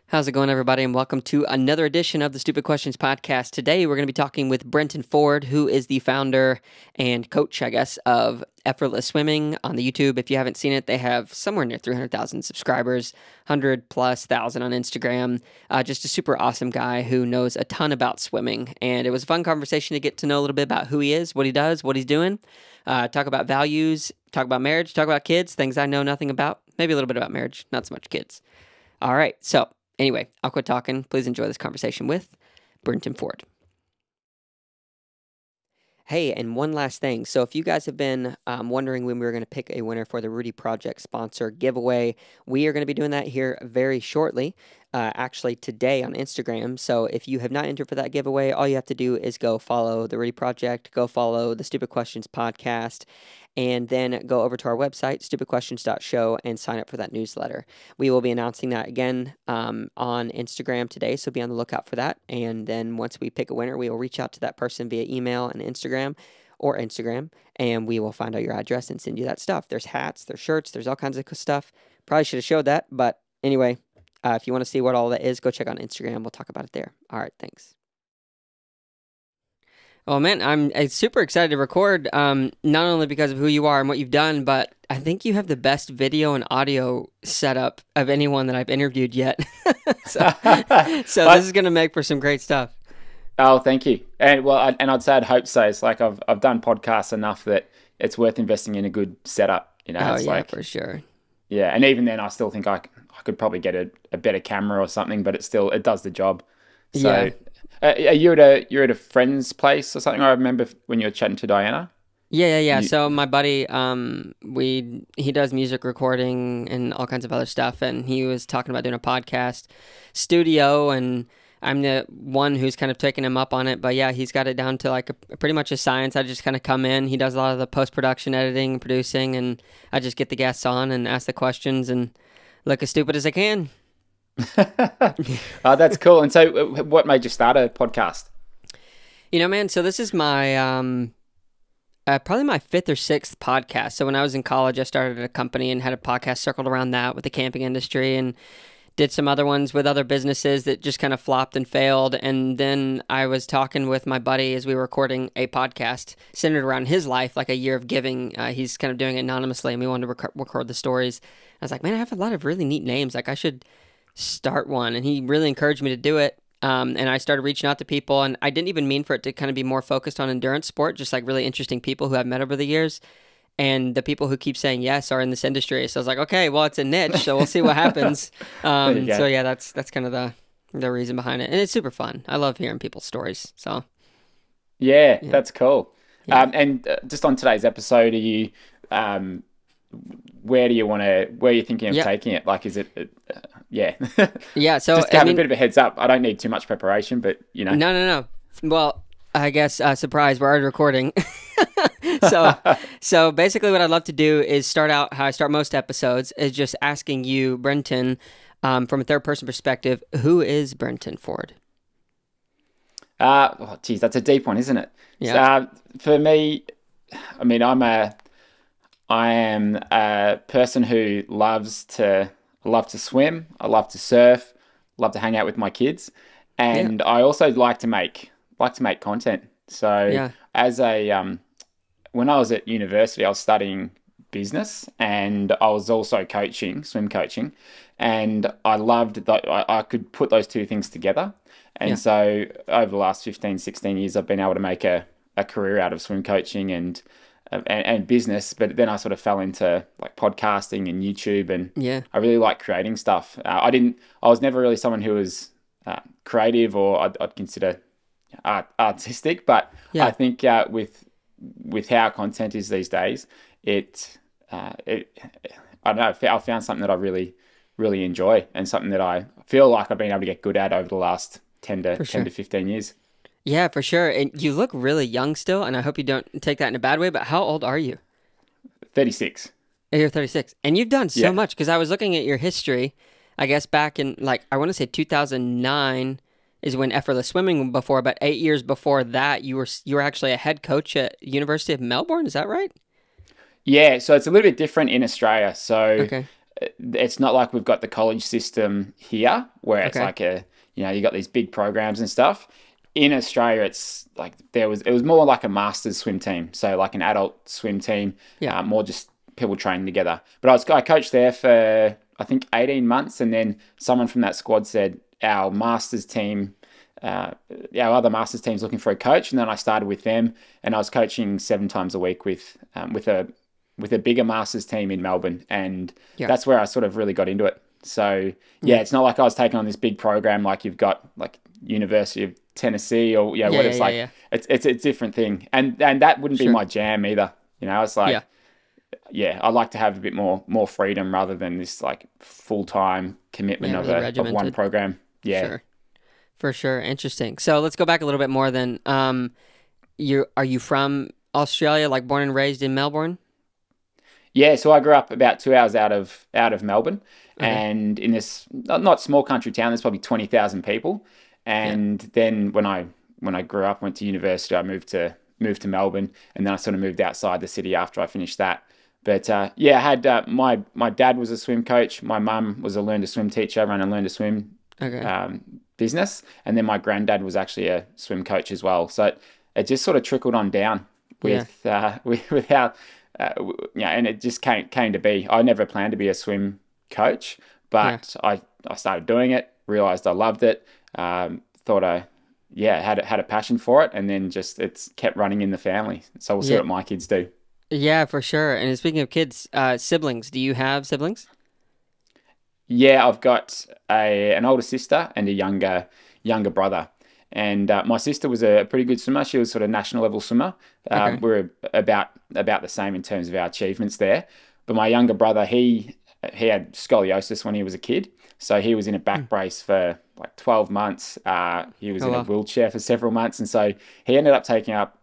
How's it going, everybody, and welcome to another edition of the Stupid Questions Podcast. Today, we're going to be talking with Brenton Ford, who is the founder and coach, I guess, of Effortless Swimming on the YouTube. If you haven't seen it, they have somewhere near 300,000 subscribers, 100,000+ on Instagram. Just a super awesome guy who knows a ton about swimming, and it was a fun conversation to get to know a little bit about who he is, what he does, what he's doing, talk about values, talk about marriage, talk about kids, things I know nothing about, maybe a little bit about marriage, not so much kids. All right, so anyway, I'll quit talking. Please enjoy this conversation with Brenton Ford. Hey, and one last thing. So if you guys have been wondering when we were going to pick a winner for the Rudy Project sponsor giveaway, we are going to be doing that here very shortly, actually today on Instagram. So if you have not entered for that giveaway, all you have to do is go follow the Rudy Project, go follow the Stupid Questions Podcast, and then go over to our website, stupidquestions.show, and sign up for that newsletter. We will be announcing that again on Instagram today, so be on the lookout for that. And then once we pick a winner, we will reach out to that person via email and Instagram, and we will find out your address and send you that stuff. There's hats, there's shirts, there's all kinds of stuff. Probably should have showed that, but anyway, if you want to see what all that is, go check out Instagram. We'll talk about it there. All right, thanks. Oh man, I'm super excited to record, not only because of who you are and what you've done, but I think you have the best video and audio setup of anyone that I've interviewed yet. so this is going to make for some great stuff. Oh, thank you. And well, I'd say I'd hope so. It's like I've done podcasts enough that it's worth investing in a good setup. You know, it's like, for sure. Yeah, and even then, I still think I could probably get a better camera or something, but it does the job. So. Yeah. You're at a friend's place or something? I remember when you were chatting to Diana. Yeah. So my buddy, he does music recording and all kinds of other stuff, and he was talking about doing a podcast studio, and I'm the one who's kind of taking him up on it. But yeah, he's got it down to like pretty much a science. I just kind of come in. He does a lot of the post-production editing and producing, and I just get the guests on and ask the questions and look as stupid as I can. Oh, that's cool. And so what made you start a podcast? You know, man, so this is my probably my fifth or sixth podcast. So when I was in college, I started a company and had a podcast circled around that with the camping industry, and did some other ones with other businesses that just kind of flopped and failed. And then I was talking with my buddy as we were recording a podcast centered around his life, like a year of giving. He's kind of doing it anonymously, and we wanted to record the stories. I was like, man, I have a lot of really neat names. Like, I should start one. And he really encouraged me to do it. And I started reaching out to people, and I didn't even mean for it to kind of be more focused on endurance sport, just like really interesting people who I've met over the years. And the people who keep saying yes are in this industry. So I was like, okay, well, it's a niche, so we'll see what happens. So yeah, that's kind of the reason behind it. And it's super fun. I love hearing people's stories. So yeah. That's cool. Yeah. And just on today's episode, are you where are you thinking of taking it? Like, is it yeah. Yeah, so just to have a bit of a heads up. I don't need too much preparation, but you know. No. Well, I guess surprise, we're already recording. So basically what I'd love to do is start out how I start most episodes, is just asking you, Brenton, from a third person perspective, who is Brenton Ford? Oh geez, that's a deep one, isn't it? Yeah. So, for me, I mean, I am a person who loves to swim. I love to surf, love to hang out with my kids, and I also like to make content. So as when I was at university, I was studying business, and I was also swim coaching, and I loved that I could put those two things together. And so over the last 15, 16 years, I've been able to make a career out of swim coaching and business. But then I sort of fell into like podcasting and YouTube, and I really like creating stuff. I was never really someone who was creative, or I'd consider artistic, but I think with how content is these days, I don't know, I found something that I really, really enjoy, and something that I feel like I've been able to get good at over the last 10 to 15 years. Yeah, for sure. And you look really young still, and I hope you don't take that in a bad way, but how old are you? 36. You're 36. And you've done so much, because I was looking at your history, I guess back in, like, I want to say 2009 is when Effortless Swimming before, but 8 years before that, you were actually a head coach at University of Melbourne. Is that right? Yeah, so it's a little bit different in Australia. So it's not like we've got the college system here where it's Okay. like you got these big programs and stuff. In Australia, it's like it was more like a masters swim team, so like an adult swim team, Yeah. more just people training together. But I coached there for I think 18 months, and then someone from that squad said our masters team, our other masters team's looking for a coach, and then I started with them, and I was coaching 7 times a week with a bigger masters team in Melbourne, and Yeah. that's where I sort of really got into it. So yeah, Yeah. it's not like I was taking on this big program like you've got like University of Tennessee or Yeah. what Yeah. it's Yeah. like. Yeah. It's a different thing, and that wouldn't be Sure. my jam either. It's like Yeah. yeah, I like to have a bit more freedom rather than this like full time commitment Yeah. of Really of one regimented. program. Yeah. Sure. For sure. Interesting. So let's go back a little bit more then. Are you from Australia, like born and raised in Melbourne? Yeah, so I grew up about 2 hours out of Melbourne, Okay. and in this not small country town, there's probably 20,000 people. Yeah. And then when I grew up, went to university, I moved to Melbourne, and then I sort of moved outside the city after I finished that. But yeah, I had my dad was a swim coach, my mum was a learn to swim teacher, ran a learn to swim Okay. business, and then my granddad was actually a swim coach as well. So it just sort of trickled on down Yeah. with how yeah, and it just came to be. I never planned to be a swim coach, Yeah. but I started doing it, realized I loved it, thought I yeah had a passion for it, and then just it's kept running in the family. So we'll see Yeah. what my kids do. Yeah, for sure. And speaking of kids, siblings, do you have siblings? Yeah, I've got an older sister and a younger brother. And my sister was a pretty good swimmer. She was sort of national level swimmer. Okay. We're about the same in terms of our achievements there. But my younger brother, he had scoliosis when he was a kid, so he was in a Hmm. back brace for like 12 months. He was Oh in a well. wheelchair for several months, and so he ended up taking up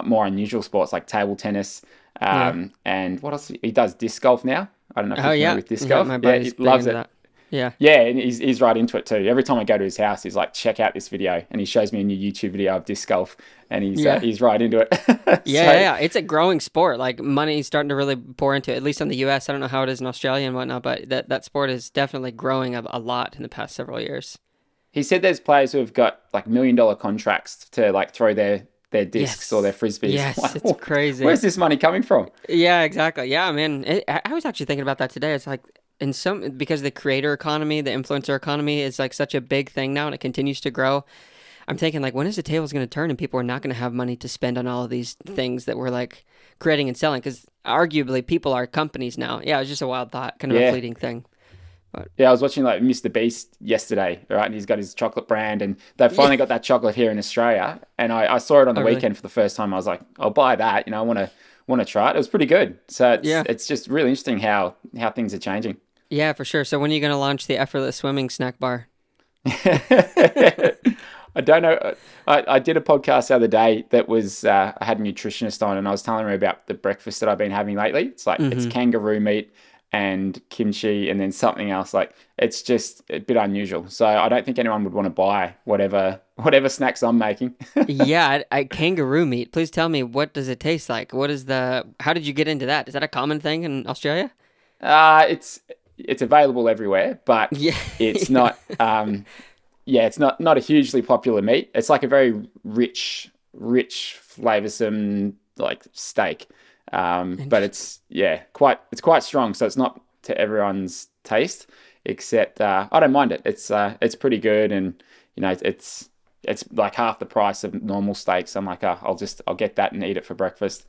more unusual sports like table tennis. Yeah. And what else? He does disc golf now. I don't know if Oh you're familiar yeah. with disc Yeah, golf. my Yeah, he buddy's big loves into it. that. Yeah. Yeah, and he's right into it too. Every time I go to his house, he's like, "Check out this video," and he shows me a new YouTube video of disc golf, and Yeah. he's right into it. Yeah, yeah, So yeah. It's a growing sport. Like money's starting to really pour into it, at least in the US. I don't know how it is in Australia and whatnot, but that sport is definitely growing a lot in the past several years. he said there's players who have got like $1 million contracts to like throw their discs or their Yes. frisbees. Yes, it's Like, where's crazy. this money coming from? Yeah, exactly. Yeah, man. I was actually thinking about that today. It's like in some because the creator economy, the influencer economy is like such a big thing now and it continues to grow. I'm thinking like when is the tables going to turn and people are not going to have money to spend on all of these things that we're like creating and selling because arguably people are companies now. Yeah, it was just a wild thought, kind of a Yeah. fleeting thing. But Yeah, I was watching like Mr. Beast yesterday, right? And he's got his chocolate brand, and they've yeah. finally got that chocolate here in Australia. And I saw it on Oh, the really? weekend for the first time. I was like, I'll buy that. I want to try it. It was pretty good. So it's Yeah. it's just really interesting how things are changing. Yeah, for sure. So when are you going to launch the Effortless Swimming snack bar? I don't know. I did a podcast the other day that was I had a nutritionist on, and I was telling her about the breakfast that I've been having lately. It's like it's Mm-hmm. kangaroo meat and kimchi, and then something else. Like it's just a bit unusual. So I don't think anyone would want to buy whatever snacks I'm making. Yeah, kangaroo meat. Please tell me, what does it taste like? How did you get into that? Is that a common thing in Australia? It's available everywhere, but Yeah. it's Yeah. not. Yeah, it's not a hugely popular meat. It's like a very rich, flavoursome like steak. But Interesting. it's quite strong. So it's not to everyone's taste. Except I don't mind it. It's pretty good, and it's like half the price of normal steaks. I'm like, I'll get that and eat it for breakfast.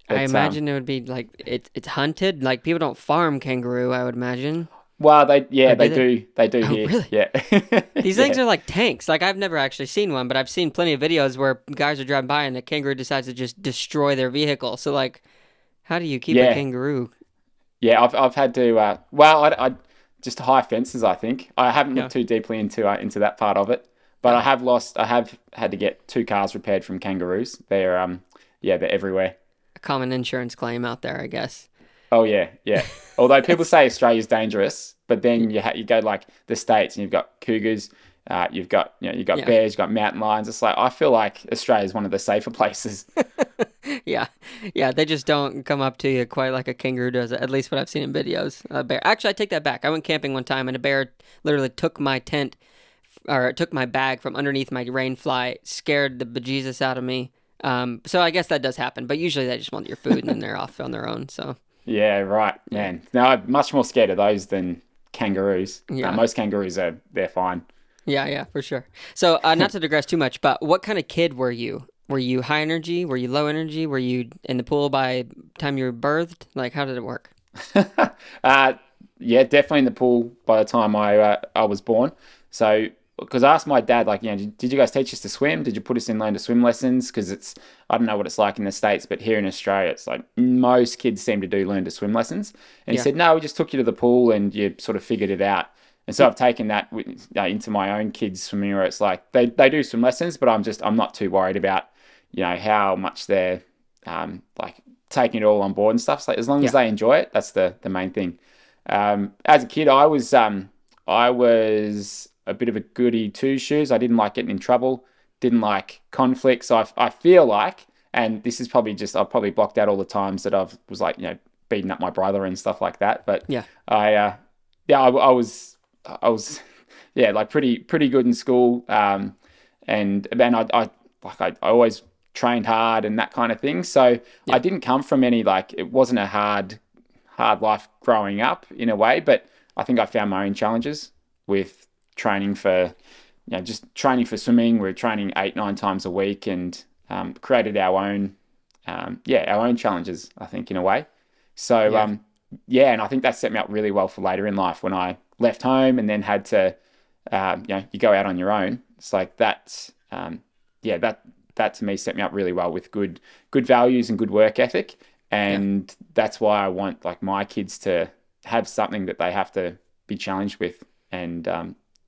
I But imagine it would be like it's hunted. Like people don't farm kangaroo, I would imagine. well, Or they do they? do Oh, here. really? Yeah, These things yeah, are like tanks. Like I've never actually seen one, but I've seen plenty of videos where guys are driving by and the kangaroo decides to just destroy their vehicle. So like, how do you keep a yeah. kangaroo? Yeah, I've had to. Well, I just high fences. I think I haven't Yeah. looked too deeply into that part of it, but Oh, I have had to get 2 cars repaired from kangaroos. Yeah, they're everywhere. a common insurance claim out there, I guess. Oh yeah, yeah. Although people say Australia's dangerous, but then you go like the States and you've got cougars, you've got Yeah. bears, you've got mountain lions. It's like I feel like Australia is one of the safer places. Yeah, yeah, they just don't come up to you quite like a kangaroo does. At least what I've seen in videos. A bear. Actually, I take that back. I went camping one time, and a bear literally took my tent or took my bag from underneath my rain fly, scared the bejesus out of me. So I guess that does happen, but usually they just want your food and then they're off on their own. So Yeah, right, yeah, man. Now I'm much more scared of those than kangaroos. yeah, Most kangaroos are they're fine. yeah, yeah, for sure. So not to digress too much, but what kind of kid were you? Were you high energy? Were you low energy? Were you in the pool by the time you were birthed? Like, how did it work? uh, yeah, definitely in the pool by the time I was born. So, because I asked my dad, like, did you guys teach us to swim? Did you put us in learn to swim lessons? Because I don't know what it's like in the States, but here in Australia, it's like most kids seem to do learn to swim lessons. And he Yeah, said, no, we just took you to the pool and you sort of figured it out. And so I've taken that into my own kids swimming, where it's like they do swim lessons, but I'm not too worried about how much they're like taking it all on board and stuff. So as long as yeah, they enjoy it, that's the main thing. As a kid, I was a bit of a goody two shoes. I didn't like getting in trouble, didn't like conflict. So I feel like, and this is probably just I've probably blocked out all the times that I've was like beating up my brother and stuff like that. But yeah, I was yeah, like pretty good in school. And then I always trained hard and that kind of thing. So I yeah, didn't come from any like it wasn't a hard life growing up in a way, but I think I found my own challenges with training for just training for swimming. We're training 8-9 times a week and created our own our own challenges, I think, in a way. So yeah, yeah, and I think that set me up really well for later in life when I left home and then had to you go out on your own. It's like yeah, that to me set me up really well with good values and good work ethic. yeah. And that's why I want like my kids to have something that they have to be challenged with, and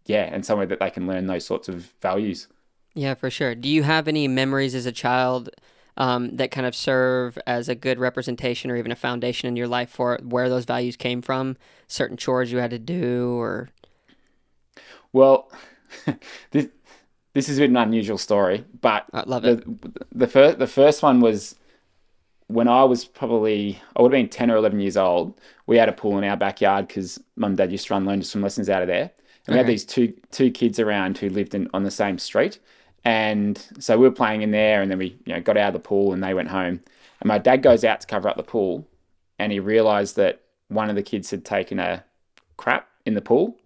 and somewhere that they can learn those sorts of values. Yeah, for sure. Do you have any memories as a child that kind of serve as a good representation or even a foundation in your life for where those values came from? Certain chores you had to do, or Well, this this is a bit an unusual story, but I love it. the first one was when I would have been 10 or 11 years old. We had a pool in our backyard because mum and dad used to run learn to swim lessons out of there. And we had Okay. these two kids around who lived on the same street. And so we were playing in there, and then we got out of the pool and they went home. And my dad goes out to cover up the pool, and he realized that one of the kids had taken a crap in the pool.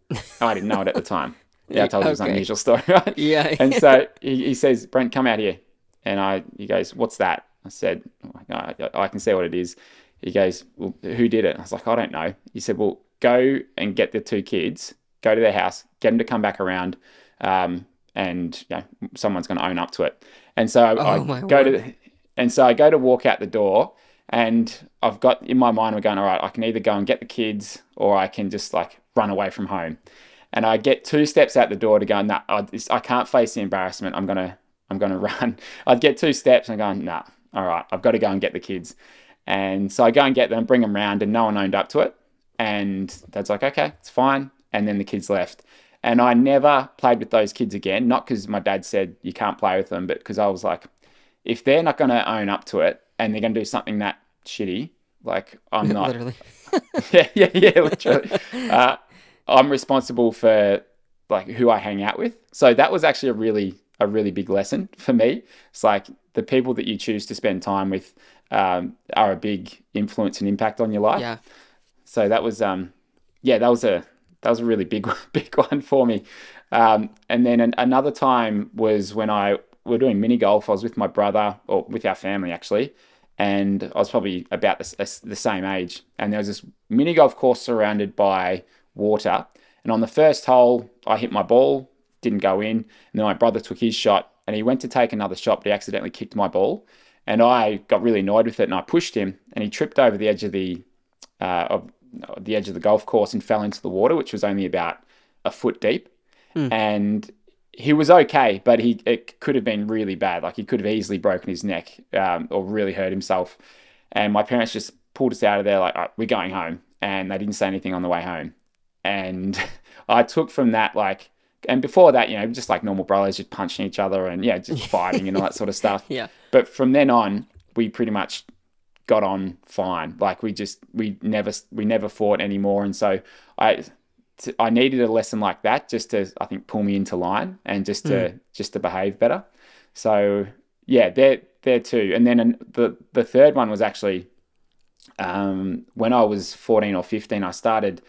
I didn't know it at the time. Yeah, I told you it was an Okay. unusual story, right? Yeah. And so he says, Brent, come out here. And he goes, what's that? I said, oh my God, I can see what it is. He goes, well, who did it? I was like, I don't know. He said, well, go and get the two kids, go to their house, get them to come back around, and someone's going to own up to it. And so Oh my word. I go to walk out the door, and I've got in my mind, we're going, all right, I can either go and get the kids, or I can just like run away from home. And I get 2 steps out the door to go, nah, I can't face the embarrassment. I'm gonna run. I'd get 2 steps and I'm going, nah, all right, I've got to go and get the kids. And so I go and get them, bring them round, and no one owned up to it. And Dad's like, okay, it's fine. And then the kids left. And I never played with those kids again, not because my dad said you can't play with them, but because I was like, if they're not going to own up to it and they're going to do something that shitty, like I'm not. Literally. Yeah, literally. Uh, I'm responsible for like who I hang out with. So that was actually a really big lesson for me. It's like the people that you choose to spend time with are a big influence and impact on your life. Yeah. So that was that was a really big one for me. And then another time was when I were doing mini golf. I was with my brother, or with our family actually, and I was probably about the same age. And there was this mini golf course surrounded by water. And on the first hole, I hit my ball, didn't go in. And then my brother took his shot, and he went to take another shot, but he accidentally kicked my ball. And I got really annoyed with it, and I pushed him, and he tripped over the edge of the golf course and fell into the water, which was only about a foot deep. Mm. And he was okay, but it could have been really bad. Like he could have easily broken his neck, or really hurt himself. And my parents just pulled us out of there like, all right, we're going home. And they didn't say anything on the way home. And I took from that, like, and before that, just like normal brothers, just punching each other and just fighting and all that sort of stuff. Yeah. But from then on, we pretty much got on fine. Like we never fought anymore. And so I needed a lesson like that just to, I think, pull me into line and just to behave better. So yeah, there too. And then the third one was actually when I was 14 or 15, I started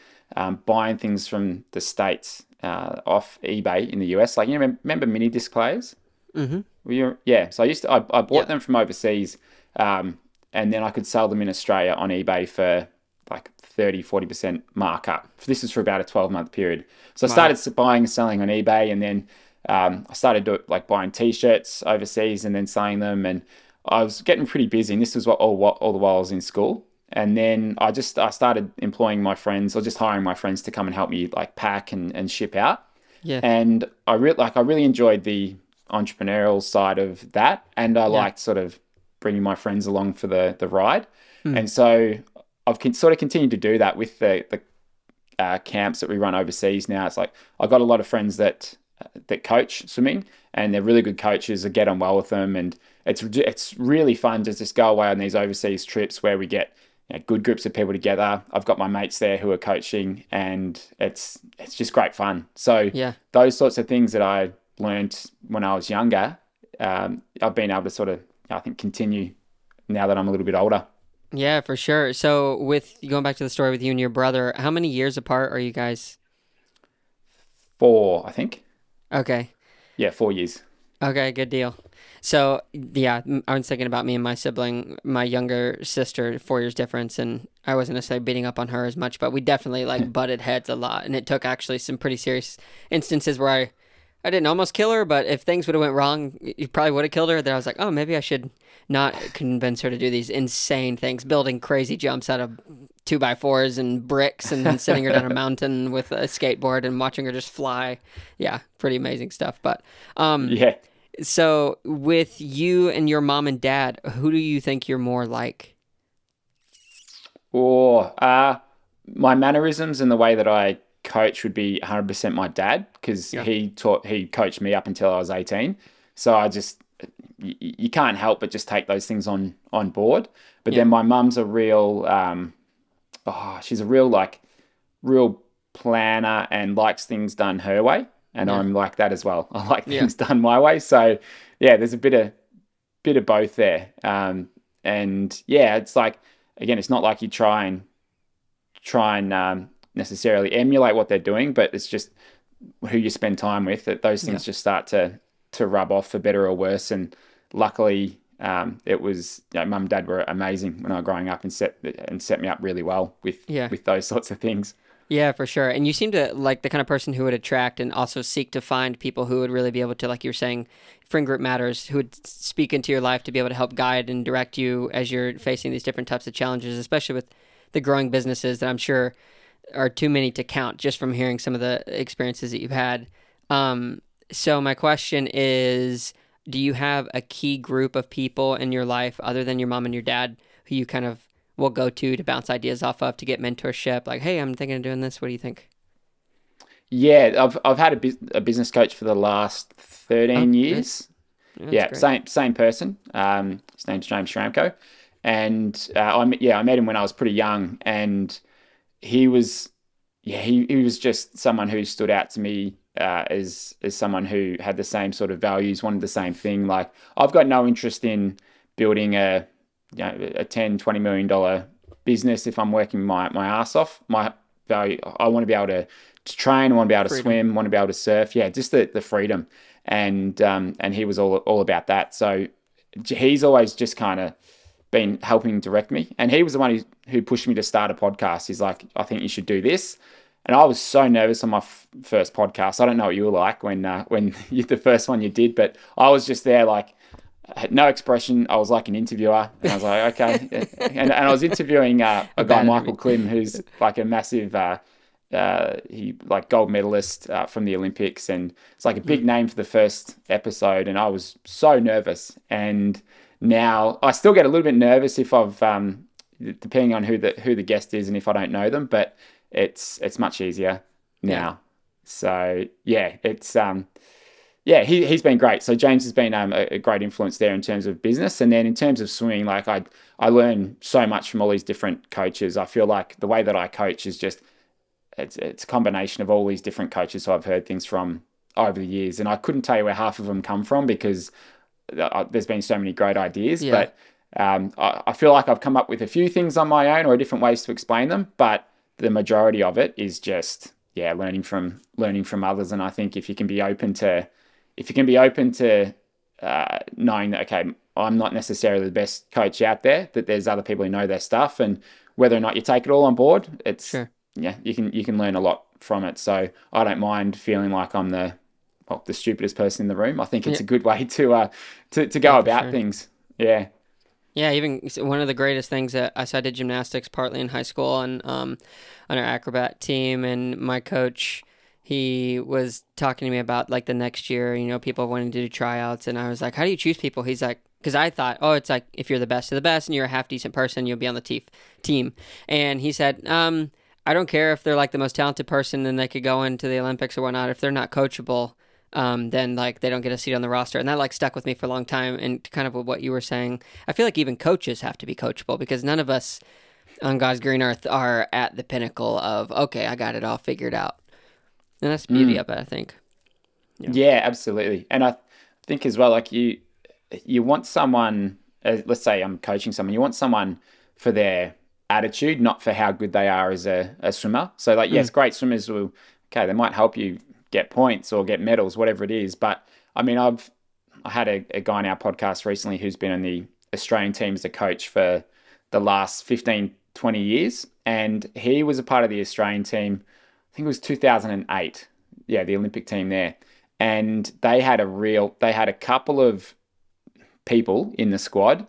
buying things from the States off eBay in the US. Like, you remember mini disc players? Yeah. So I bought them from overseas, and then I could sell them in Australia on eBay for like 30-40% markup. This is for about a 12-month period. So I started buying and selling on eBay, and then I started buying t-shirts overseas and then selling them, and I was getting pretty busy. And this was all the while I was in school. And then I started employing my friends, or just hiring my friends to come and help me like pack and ship out. Yeah. And I really enjoyed the entrepreneurial side of that, and I liked sort of bringing my friends along for the ride. And so I've sort of continued to do that with the camps that we run overseas now. It's like I've got a lot of friends that coach swimming, and they're really good coaches. I get on well with them, and it's really fun to just go away on these overseas trips where we get good groups of people together. I've got my mates there who are coaching, and it's just great fun. So those sorts of things that I learned when I was younger, I've been able to sort of, I think, continue now that I'm a little bit older. Yeah, for sure. So with going back to the story with you and your brother, how many years apart are you guys? 4, I think. Okay. Yeah, 4 years. Okay, good deal. So, yeah, I was thinking about me and my sibling, my younger sister, 4 years difference, and I wasn't necessarily beating up on her as much, but we definitely butted heads a lot, and it took actually some pretty serious instances where I didn't almost kill her, but if things would have went wrong, you probably would have killed her. Then I was like, oh, maybe I should not convince her to do these insane things, building crazy jumps out of 2x4s and bricks, and then sending her down a mountain with a skateboard and watching her just fly. Yeah, pretty amazing stuff. But yeah. So with you and your mom and dad, who do you think you're more like? My mannerisms and the way that I coach would be 100% my dad, because he coached me up until I was 18. So you can't help but just take those things on board. But then my mum's a real, she's a real planner and likes things done her way. And I'm like that as well. I like things done my way. So yeah, there's a bit of both there. And yeah, it's like, again, it's not like you try and necessarily emulate what they're doing, but it's just who you spend time with, that those things just start to rub off for better or worse. And luckily, it was, mum and dad were amazing when I was growing up, and set me up really well with those sorts of things. Yeah, for sure. And you seem to like the kind of person who would attract and also seek to find people who would really be able to, like you were saying, friend group matters, who would speak into your life to be able to help guide and direct you as you're facing these different types of challenges, especially with the growing businesses that I'm sure are too many to count just from hearing some of the experiences that you've had. So my question is, do you have a key group of people in your life other than your mom and your dad who you kind of will go to bounce ideas off of, to get mentorship? Like, hey, I'm thinking of doing this. What do you think? Yeah, I've had a business coach for the last 13 years. Yeah, same person. His name's James Schramko, and I met him when I was pretty young, and he was just someone who stood out to me as someone who had the same sort of values, wanted the same thing. Like, I've got no interest in building a $10-20 million business if I'm working my ass off. My value, I want to be able to train, I want to be able to swim, I want to be able to surf. Yeah, just the freedom. And he was all about that. So he's always just kind of been helping direct me. And he was the one who pushed me to start a podcast. He's like, I think you should do this. And I was so nervous on my first podcast. I don't know what you were like when the first one you did, but I was just there like, I had no expression. I was like an interviewer, and I was like, okay. And I was interviewing a guy, Michael Klim, who's like a massive, he like gold medalist from the Olympics, and it's like a big name for the first episode. And I was so nervous, and now I still get a little bit nervous if I've, depending on who the guest is and if I don't know them, but it's much easier now. So yeah, it's Yeah, he's been great. So James has been a great influence there in terms of business, and then in terms of swimming, like I learn so much from all these different coaches. I feel like the way that I coach is just it's a combination of all these different coaches who I've heard things from over the years, and I couldn't tell you where half of them come from because there's been so many great ideas. Yeah, But I feel like I've come up with a few things on my own or different ways to explain them, but the majority of it is just learning from others. And I think if you can be open to knowing that, okay, I'm not necessarily the best coach out there, that there's other people who know their stuff, and whether or not you take it all on board, it's sure. yeah, you can learn a lot from it. So I don't mind feeling like I'm the stupidest person in the room. I think it's Yeah, a good way to yeah, go for about sure. things. Yeah. Yeah, even one of the greatest things that I did gymnastics partly in high school and on our acrobat team, and my coach, he was talking to me about like the next year, people wanting to do tryouts, and I was like, how do you choose people? He's like, because I thought, oh, it's like if you're the best of the best and you're a half decent person, you'll be on the team. And he said, I don't care if they're like the most talented person and they could go into the Olympics or whatnot. If they're not coachable, then like they don't get a seat on the roster. And that like stuck with me for a long time. And kind of what you were saying, I feel like even coaches have to be coachable because none of us on God's green earth are at the pinnacle of, okay, I got it all figured out. And that's the beauty Mm. of it, I think. Yeah. Yeah, absolutely. And I think as well, like you want someone, let's say I'm coaching someone, you want someone for their attitude, not for how good they are as a swimmer. So like, Mm, yes, great swimmers will, okay, they might help you get points or get medals, whatever it is. But I mean, I had a guy in our podcast recently who's been on the Australian team as a coach for the last 15, 20 years. And he was a part of the Australian team, I think it was 2008. Yeah, the Olympic team there. And they had a couple of people in the squad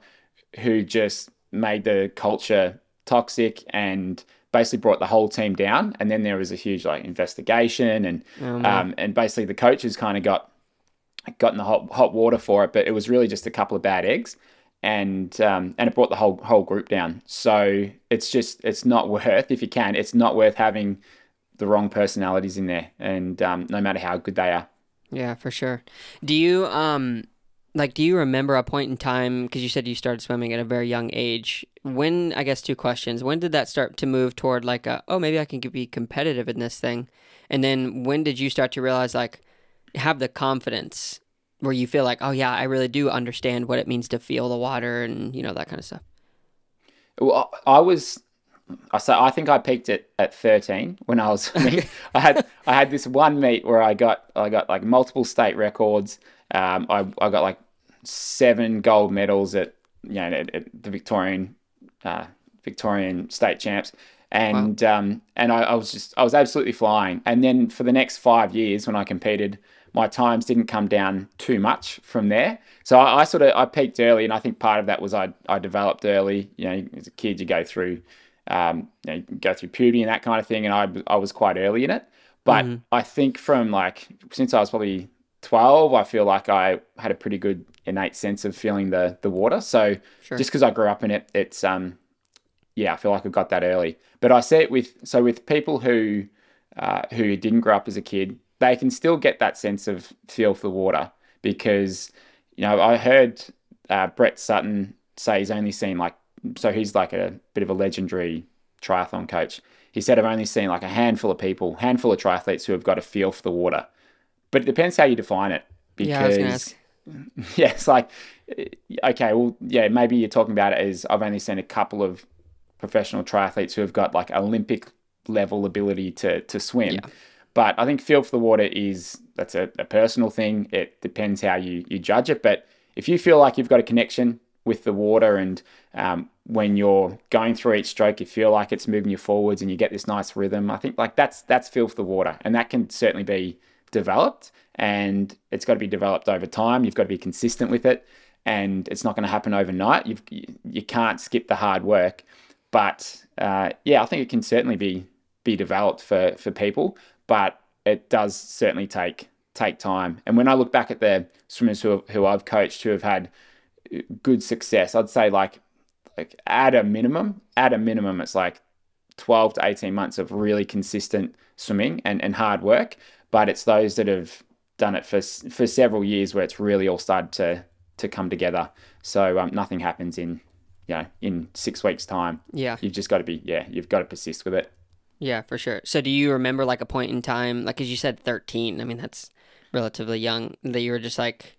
who just made the culture toxic and basically brought the whole team down. And then there was a huge like investigation, oh man. and basically the coaches kind of got in the hot water for it. But it was really just a couple of bad eggs, and it brought the whole group down. So it's not worth, if you can, it's not worth having the wrong personalities in there, and no matter how good they are. Yeah, for sure. Do you like do you remember a point in time because you said you started swimming at a very young age? When, I guess two questions. When did that start to move toward like oh, maybe I can be competitive in this thing? And then when did you start to realize like have the confidence where you feel like, "Oh yeah, I really do understand what it means to feel the water and, that kind of stuff." Well, I think I peaked at 13 when I was swimming. I had this one meet where I got like multiple state records. I got like 7 gold medals at the Victorian state champs, Wow. and I was absolutely flying. And then for the next 5 years when I competed, my times didn't come down too much from there. So I peaked early, and I think part of that was I developed early. As a kid, you go through puberty and that kind of thing, and I was quite early in it. But Mhm. I think from like since I was probably 12, I feel like I had a pretty good innate sense of feeling the water. So Sure. just because I grew up in it, it's yeah, I feel like I got that early. But I see it with people who didn't grow up as a kid, they can still get that sense of feel for the water because I heard Brett Sutton say he's only seen like, so he's like a bit of a legendary triathlon coach. He said, I've only seen like a handful of triathletes who have got a feel for the water. But it depends how you define it Yeah, I was gonna ask. because, yeah, it's like, okay, well, yeah, maybe you're talking about it as I've only seen a couple of professional triathletes who have got like Olympic level ability to swim. Yeah. But I think feel for the water that's a personal thing. It depends how you judge it. But if you feel like you've got a connection with the water, and when you're going through each stroke, you feel like it's moving you forwards and you get this nice rhythm, I think like that's feel for the water. And that can certainly be developed, and it's got to be developed over time. You've got to be consistent with it, and it's not going to happen overnight. You can't skip the hard work. But yeah, I think it can certainly be developed for people, but it does certainly take time. And when I look back at the swimmers who I've coached who have had good success, I'd say like at a minimum, it's like 12 to 18 months of really consistent swimming and hard work. But it's those that have done it for several years where it's really all started to come together. So nothing happens in 6 weeks time. Yeah. You've just got to you've got to persist with it. Yeah, for sure. So do you remember like a point in time, like as you said, 13? I mean, that's relatively young, that you were just like,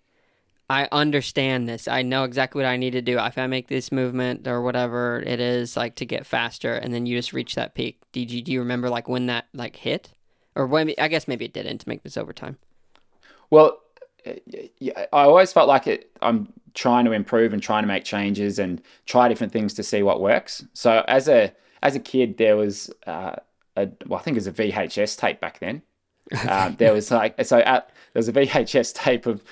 I understand this. I know exactly what I need to do. If I make this movement or whatever it is, like to get faster, and then you just reach that peak. Do you remember like when that like hit? Or when, I guess maybe it didn't to make this overtime. Well, I always felt like I'm trying to improve and trying to make changes and try different things to see what works. So as a kid, there was I think it was a VHS tape back then. There was there was a VHS tape of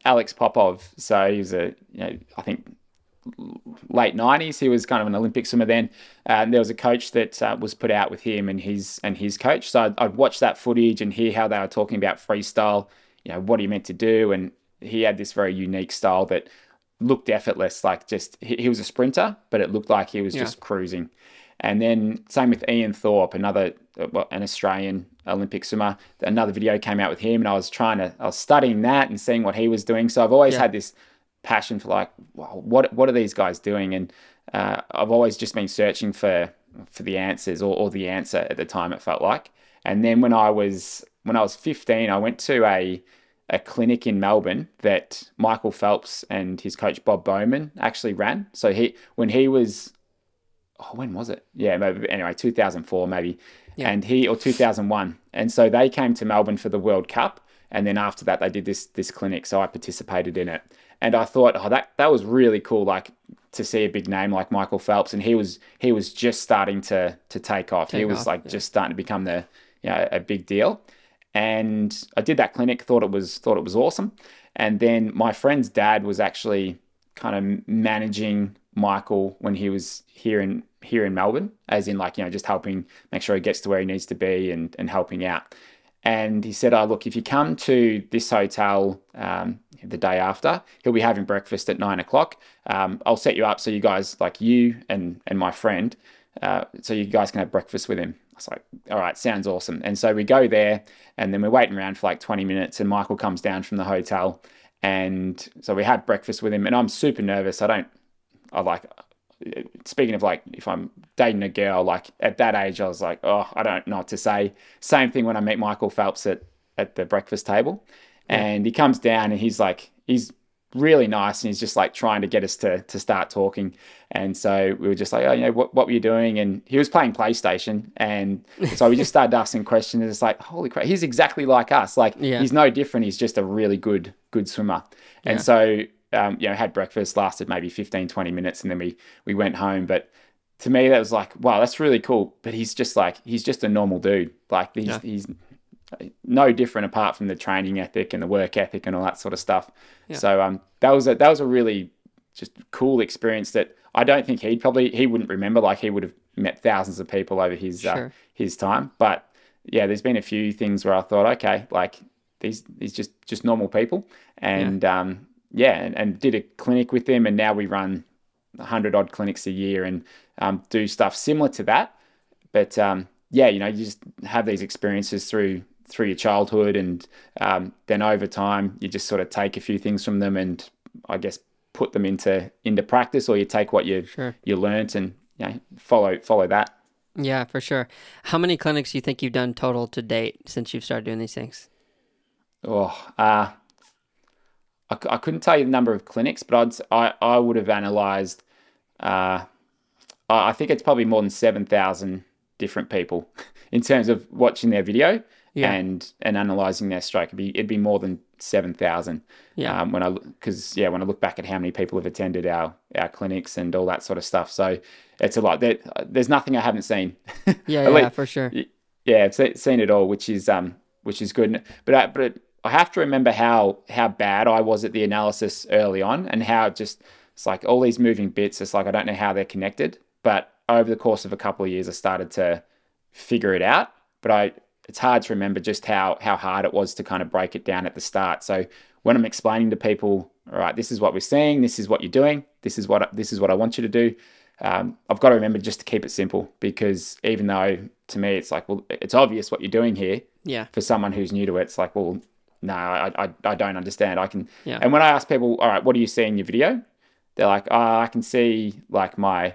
Alex Popov. So he was I think late 90s. He was kind of an Olympic swimmer then. There was a coach that was put out with him and his coach. So I'd watch that footage and hear how they were talking about freestyle. What are you meant to do? And he had this very unique style that looked effortless. Like he was a sprinter, but it looked like he was just cruising. And then same with Ian Thorpe, an Australian Olympic swimmer. Another video came out with him, and I was studying that and seeing what he was doing. So I've always had this passion for like, wow, what are these guys doing? And I've always just been searching for the answers or the answer at the time, it felt like. And then when I was 15, I went to a clinic in Melbourne that Michael Phelps and his coach Bob Bowman actually ran. So when he was, when was it? Yeah, maybe, anyway, 2004 maybe, and or 2001. And so they came to Melbourne for the World Cup, and then after that they did this clinic. So I participated in it, and I thought, that was really cool, like to see a big name like Michael Phelps, and he was just starting to take off. He was just starting to become a big deal. And I did that clinic, thought it was awesome. And then my friend's dad was actually kind of managing Michael when he was here in Melbourne, as in just helping make sure he gets to where he needs to be and helping out. And he said, look, if you come to this hotel the day after, he'll be having breakfast at 9:00. I'll set you up so you guys, like you and my friend, so you guys can have breakfast with him. I was like, all right, sounds awesome. And so we go there, and then we're waiting around for like 20 minutes, and Michael comes down from the hotel. And so we had breakfast with him, and I'm super nervous. Speaking of like, if I'm dating a girl, like at that age, I was like, I don't know what to say. Same thing when I meet Michael Phelps at the breakfast table. And he comes down and he's really nice, and he's just like trying to get us to start talking. And so we were just like, what were you doing? And he was playing PlayStation, and so we just started asking questions. It's like, holy crap, he's exactly like us. Like he's no different. He's just a really good swimmer. And so had breakfast, lasted maybe 15, 20 minutes, and then we went home. But to me, that was like, wow, that's really cool. But he's just a normal dude. Like he's no different apart from the training ethic and the work ethic and all that sort of stuff. Yeah. So that was a really just cool experience that I don't think he wouldn't remember. Like he would have met thousands of people over his time. But yeah, there's been a few things where I thought, okay, like these just normal people. And and did a clinic with them, and now we run 100 odd clinics a year and do stuff similar to that. But you just have these experiences through your childhood, and then over time you just sort of take a few things from them and I guess put them into practice, or you take what you learnt and follow that. Yeah, for sure. How many clinics do you think you've done total to date since you've started doing these things? I couldn't tell you the number of clinics, but I would have analysed. I think it's probably more than 7,000 different people in terms of watching their video and analysing their stroke. It'd be more than 7,000. Yeah. When I look back at how many people have attended our clinics and all that sort of stuff, so it's a lot. There's nothing I haven't seen. Yeah, for sure. Yeah, I've seen it all, which is good. But I have to remember how bad I was at the analysis early on, and how it's like all these moving bits. It's like I don't know how they're connected. But over the course of a couple of years, I started to figure it out. But it's hard to remember just how hard it was to kind of break it down at the start. So when I'm explaining to people, all right, this is what we're seeing, this is what you're doing, this is what I want you to do. I've got to remember just to keep it simple, because even though to me it's like, well, it's obvious what you're doing here. Yeah. For someone who's new to it, it's like, well, no, I don't understand. Yeah. And when I ask people, all right, what do you see in your video? They're like, oh, I can see like my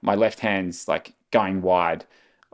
left hand's like going wide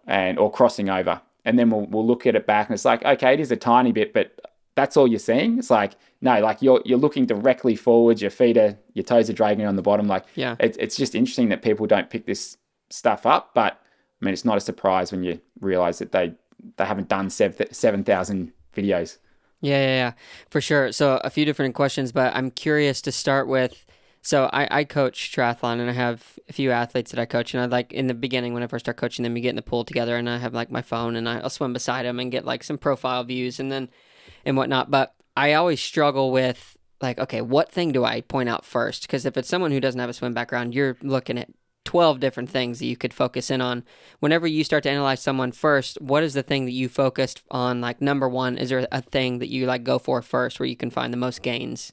or crossing over. And then we'll look at it back and it's like, okay, it is a tiny bit, but that's all you're seeing. It's like, no, like you're looking directly forward, your toes are dragging on the bottom. Like Yeah. it's just interesting that people don't pick this stuff up. But I mean, it's not a surprise when you realize that they haven't done 7,000 videos. Yeah, for sure. So a few different questions, but I'm curious to start with. So I coach triathlon and I have a few athletes that I coach, and I like in the beginning when I first start coaching them, we get in the pool together and I have like my phone and I'll swim beside them and get like some profile views and whatnot. But I always struggle with like, okay, what thing do I point out first? Because if it's someone who doesn't have a swim background, you're looking at 12 different things that you could focus in on. Whenever you start to analyze someone first, what is the thing that you focused on? Like number one, is there a thing that you like go for first where you can find the most gains?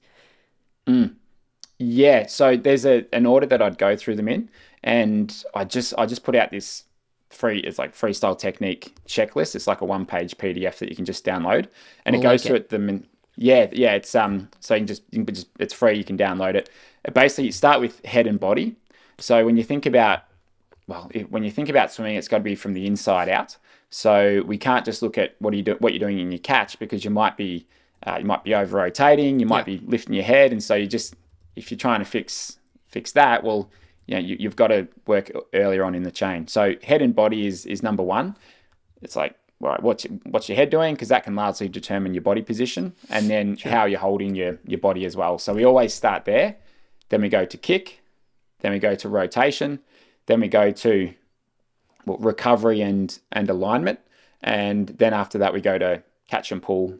Yeah, so there's an order that I'd go through them in, and I just put out this it's like freestyle technique checklist. It's like a 1-page PDF that you can just download, and I it goes like through it. it them. And yeah, it's so you can just it's free. You can download it. Basically, you start with head and body. So when you think about when you think about swimming, it's got to be from the inside out. So we can't just look at what you're doing in your catch, because you might be over rotating, you might Yeah, be lifting your head, and so if you're trying to fix that, well, you've got to work earlier on in the chain. So head and body is number one. It's like, all right, what's your head doing? Because that can largely determine your body position, and then sure. how you're holding your body as well. So we always start there. Then we go to kick. Then we go to rotation. Then we go to recovery and alignment. And then after that, we go to catch and pull.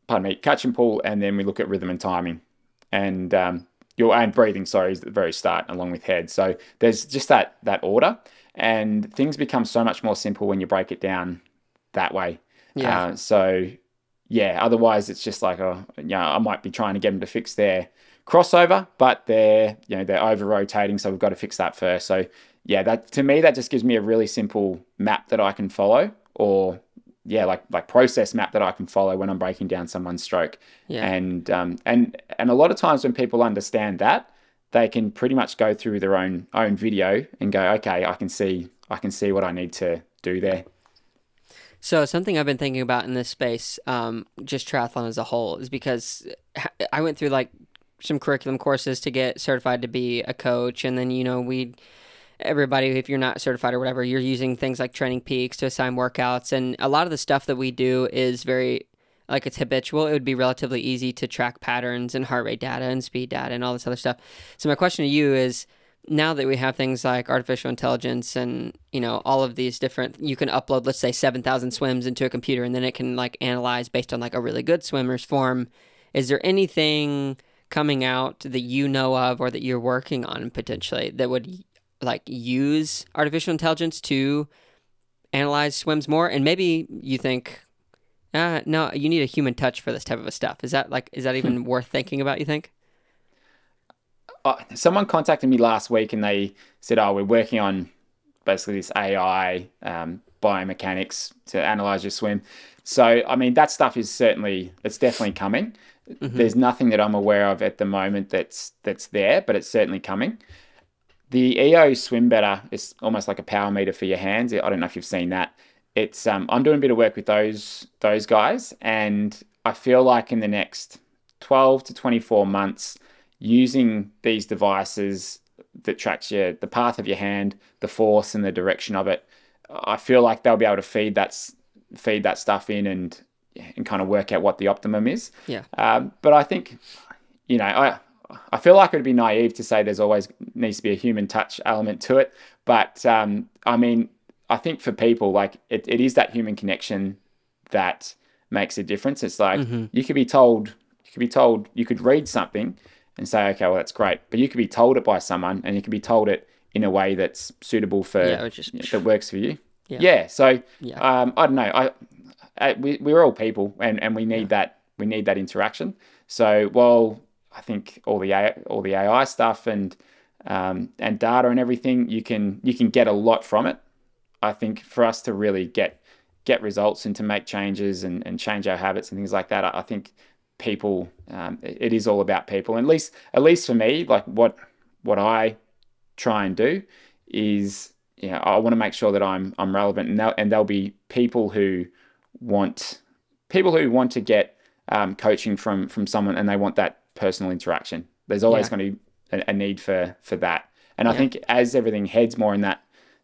Pardon me, catch and pull, and then we look at rhythm and timing, and and breathing. Sorry, is at the very start, along with head. So there's just that order, and things become so much more simple when you break it down that way. Yeah. So yeah, otherwise it's just like, I might be trying to get them to fix their crossover, but they're over rotating, so we've got to fix that first. So yeah, that to me, that just gives me a really simple map that I can follow, or yeah, like process map that I can follow when I'm breaking down someone's stroke. Yeah. And a lot of times when people understand that, they can pretty much go through their own video and go, okay, I can see what I need to do there. So something I've been thinking about in this space, just triathlon as a whole, is because I went through like some curriculum courses to get certified to be a coach, and then everybody, if you're not certified or whatever, you're using things like Training Peaks to assign workouts, and a lot of the stuff that we do is very like it's habitual. It would be relatively easy to track patterns and heart rate data and speed data and all this other stuff. So my question to you is, now that we have things like artificial intelligence and all of these different, you can upload, let's say, 7,000 swims into a computer, and then it can like analyze based on like a really good swimmer's form. Is there anything coming out that you know of or that you're working on potentially that would like use artificial intelligence to analyze swims more? And maybe you think, no, you need a human touch for this type of stuff. Is that even worth thinking about, you think? Someone contacted me last week and they said, "Oh, we're working on basically this AI biomechanics to analyze your swim." So, I mean, that stuff it's definitely coming. Mm-hmm. There's nothing that I'm aware of at the moment that's there, but it's certainly coming. The EO Swim Better is almost like a power meter for your hands. I don't know if you've seen that. It's I'm doing a bit of work with those guys, and I feel like in the next 12 to 24 months, using these devices that tracks the path of your hand, the force and the direction of it, I feel like they'll be able to feed that stuff in and kind of work out what the optimum is. Yeah. But I think, I feel like it would be naive to say there's always needs to be a human touch element to it. But I mean, I think for people, like it is that human connection that makes a difference. It's like you could be told, you could read something and say, okay, well, that's great. But you could be told it by someone, and you could be told it in a way that's suitable for that works for you. Yeah. So I don't know. We're all people, and we need that. We need that interaction. So while I think all the AI stuff and data and everything, you can get a lot from it. I think for us to really get get results and to make changes and change our habits and things like that, I think people, it is all about people. And at least for me, like what I try and do is, I want to make sure that I'm relevant, and there'll be people who want to get coaching from someone, and they want that personal interaction. There's always going to be a need for that. And I think as everything heads more in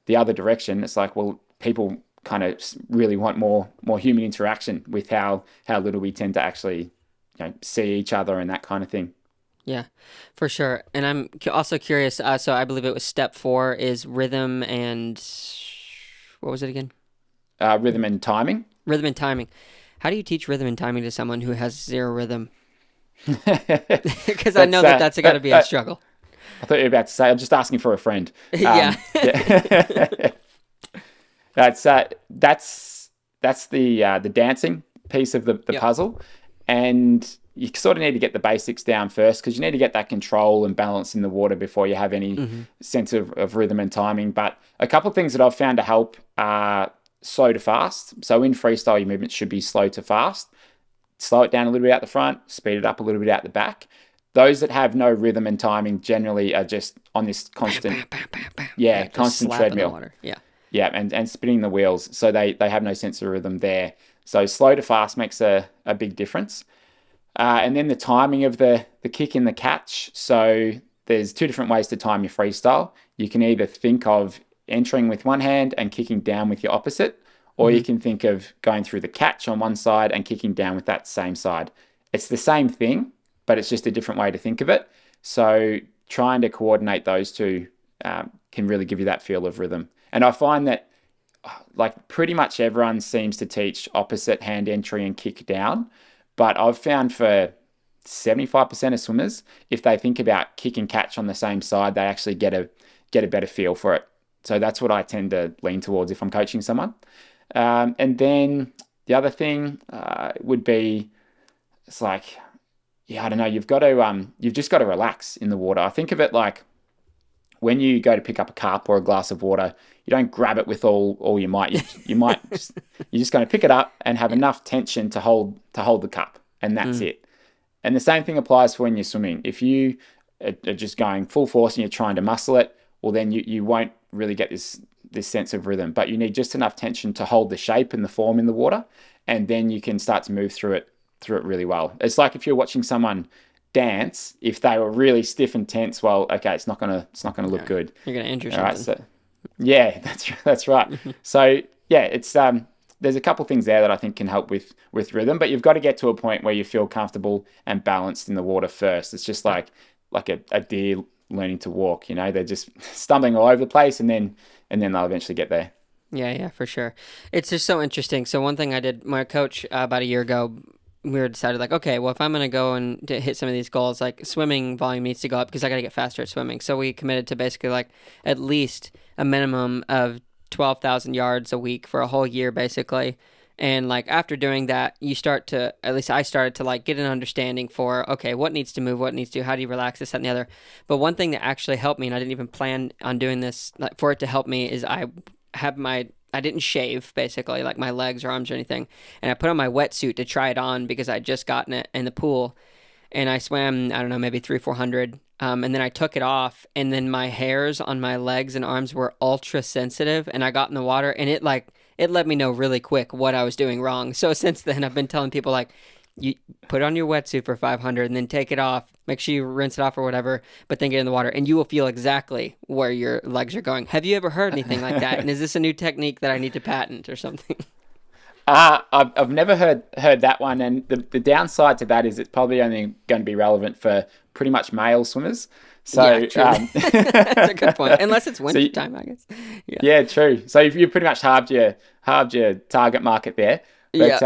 the other direction, it's like, well, people kind of really want more human interaction with how little we tend to actually see each other and that kind of thing. Yeah, for sure. And I'm also curious. So I believe it was step 4 is rhythm and what was it again? Rhythm and timing. Rhythm and timing. How do you teach rhythm and timing to someone who has zero rhythm? Because I know that's got to be a struggle. I thought you were about to say, I'm just asking for a friend. Yeah. That's the dancing piece of the puzzle, and you sort of need to get the basics down first, because you need to get that control and balance in the water before you have any sense of rhythm and timing. But a couple of things that I've found to help are slow to fast. So in freestyle, your movements should be slow to fast. Slow it down a little bit out the front, speed it up a little bit out the back. Those that have no rhythm and timing generally are just on this constant, constant treadmill. Yeah, and spinning the wheels. So they have no sense of rhythm there. So slow to fast makes a big difference. And then the timing of the kick and the catch. So there's 2 different ways to time your freestyle. You can either think of entering with one hand and kicking down with your opposite, or you can think of going through the catch on one side and kicking down with that same side. It's the same thing, but it's just a different way to think of it. So trying to coordinate those two can really give you that feel of rhythm. And I find that like pretty much everyone seems to teach opposite hand entry and kick down. But I've found for 75% of swimmers, if they think about kick and catch on the same side, they actually get a better feel for it. So that's what I tend to lean towards if I'm coaching someone. And then the other thing would be, it's like, I don't know, you've just got to relax in the water. I think of it like when you go to pick up a cup or a glass of water, you don't grab it with all your might. You're just going to pick it up and have enough tension to hold the cup, and that's it. And the same thing applies for when you're swimming. If you are just going full force and you're trying to muscle it, well, then you won't really get this sense of rhythm. But you need just enough tension to hold the shape and the form in the water, and then you can start to move through it really well. It's like if you're watching someone dance, if they were really stiff and tense, well, okay, it's not gonna look good. You're gonna injure something. Right, so yeah, that's right. So yeah, it's there's a couple things there that I think can help with rhythm, but you've got to get to a point where you feel comfortable and balanced in the water first. It's just like a deer learning to walk. They're just stumbling all over the place, and then they'll eventually get there. Yeah, for sure. It's just so interesting. So one thing I did, my coach about a year ago, we were decided like, okay, well, if I'm going to go and hit some of these goals, like swimming volume needs to go up because I got to get faster at swimming. So we committed to basically like at least a minimum of 12,000 yards a week for a whole year, basically. And like after doing that, you start to, at least I started to like get an understanding for, okay, what needs to move, what needs to, how do you relax, this, that, and the other. But one thing that actually helped me, and I didn't even plan on doing this like, for it to help me, is I didn't shave, basically, like my legs or arms or anything. And I put on my wetsuit to try it on because I'd just gotten it in the pool. And I swam, I don't know, maybe 300-400. And then I took it off. And then my hairs on my legs and arms were ultra sensitive. And I got in the water and it let me know really quick what I was doing wrong. So since then, I've been telling people like, you put on your wetsuit for 500 and then take it off. Make sure you rinse it off or whatever, but then get in the water and you will feel exactly where your legs are going. Have you ever heard anything like that? And is this a new technique that I need to patent or something? I've never heard that one. And the downside to that is it's probably only going to be relevant for pretty much male swimmers. So yeah, that's a good point. Unless it's winter time, I guess. Yeah, true. So you pretty much halved your target market there. But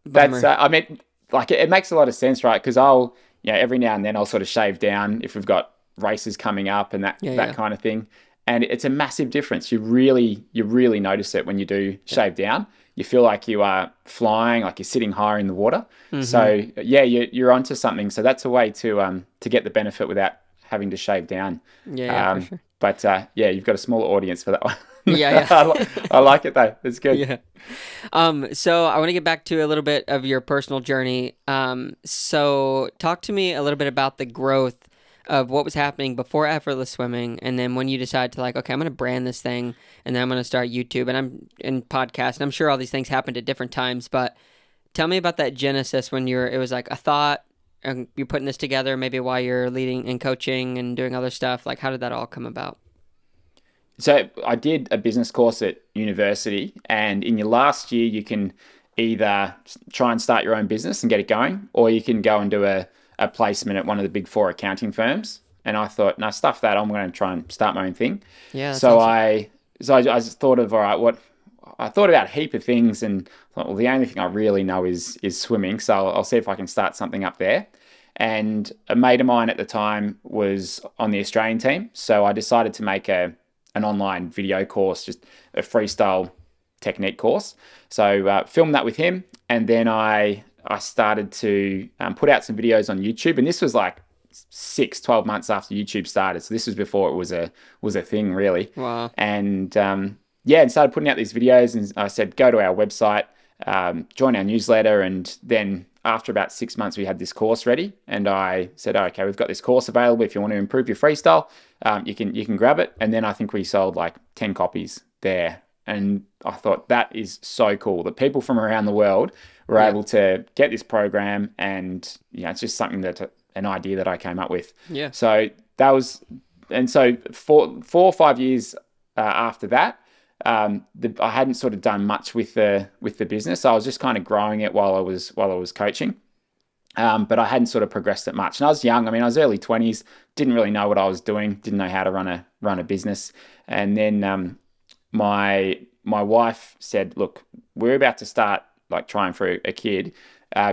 that's I mean, like it makes a lot of sense, right? Because I'll every now and then I'll sort of shave down if we've got races coming up and that kind of thing. And it's a massive difference. You really notice it when you do shave down. You feel like you are flying, like you're sitting higher in the water. Mm-hmm. So you're onto something. So that's a way to get the benefit without having to shave down. For sure. But you've got a smaller audience for that one. Yeah, I like it though. It's good. yeah. So I want to get back to a little bit of your personal journey. So talk to me a little bit about the growth of what was happening before Effortless Swimming, and then when you decide to like, okay, I'm going to brand this thing, and then I'm going to start YouTube and I'm in podcast, and I'm sure all these things happened at different times, but tell me about that genesis when it was like a thought, and you're putting this together, maybe while you're leading and coaching and doing other stuff. Like, how did that all come about? So I did a business course at university, and in your last year, you can either try and start your own business and get it going, or you can go and do a placement at one of the big four accounting firms. And I thought, no, stuff that. I'm going to try and start my own thing. Yeah, that's So awesome. I just thought of, all right, what I thought about a heap of things, and thought, well, the only thing I really know is swimming. So I'll see if I can start something up there. And a mate of mine at the time was on the Australian team, so I decided to make an online video course, just a freestyle technique course. So filmed that with him, and then I started to put out some videos on YouTube, and this was like 12 months after YouTube started. So this was before it was a thing really. Wow. And yeah, and started putting out these videos, and I said, go to our website, join our newsletter, and then after about 6 months, we had this course ready, and I said, oh, okay, we've got this course available. If you want to improve your freestyle, you can grab it. And then I think we sold like 10 copies there, and I thought that is so cool that people from around the world were able to get this program, and it's just something that an idea that I came up with. Yeah. So that was, and so 4 or 5 years after that. I hadn't sort of done much with the business. I was just kind of growing it while I was coaching, but I hadn't sort of progressed it much. And I was young. I mean, I was early 20s. Didn't really know what I was doing. Didn't know how to run a business. And then my wife said, "Look, we're about to start like trying for a kid.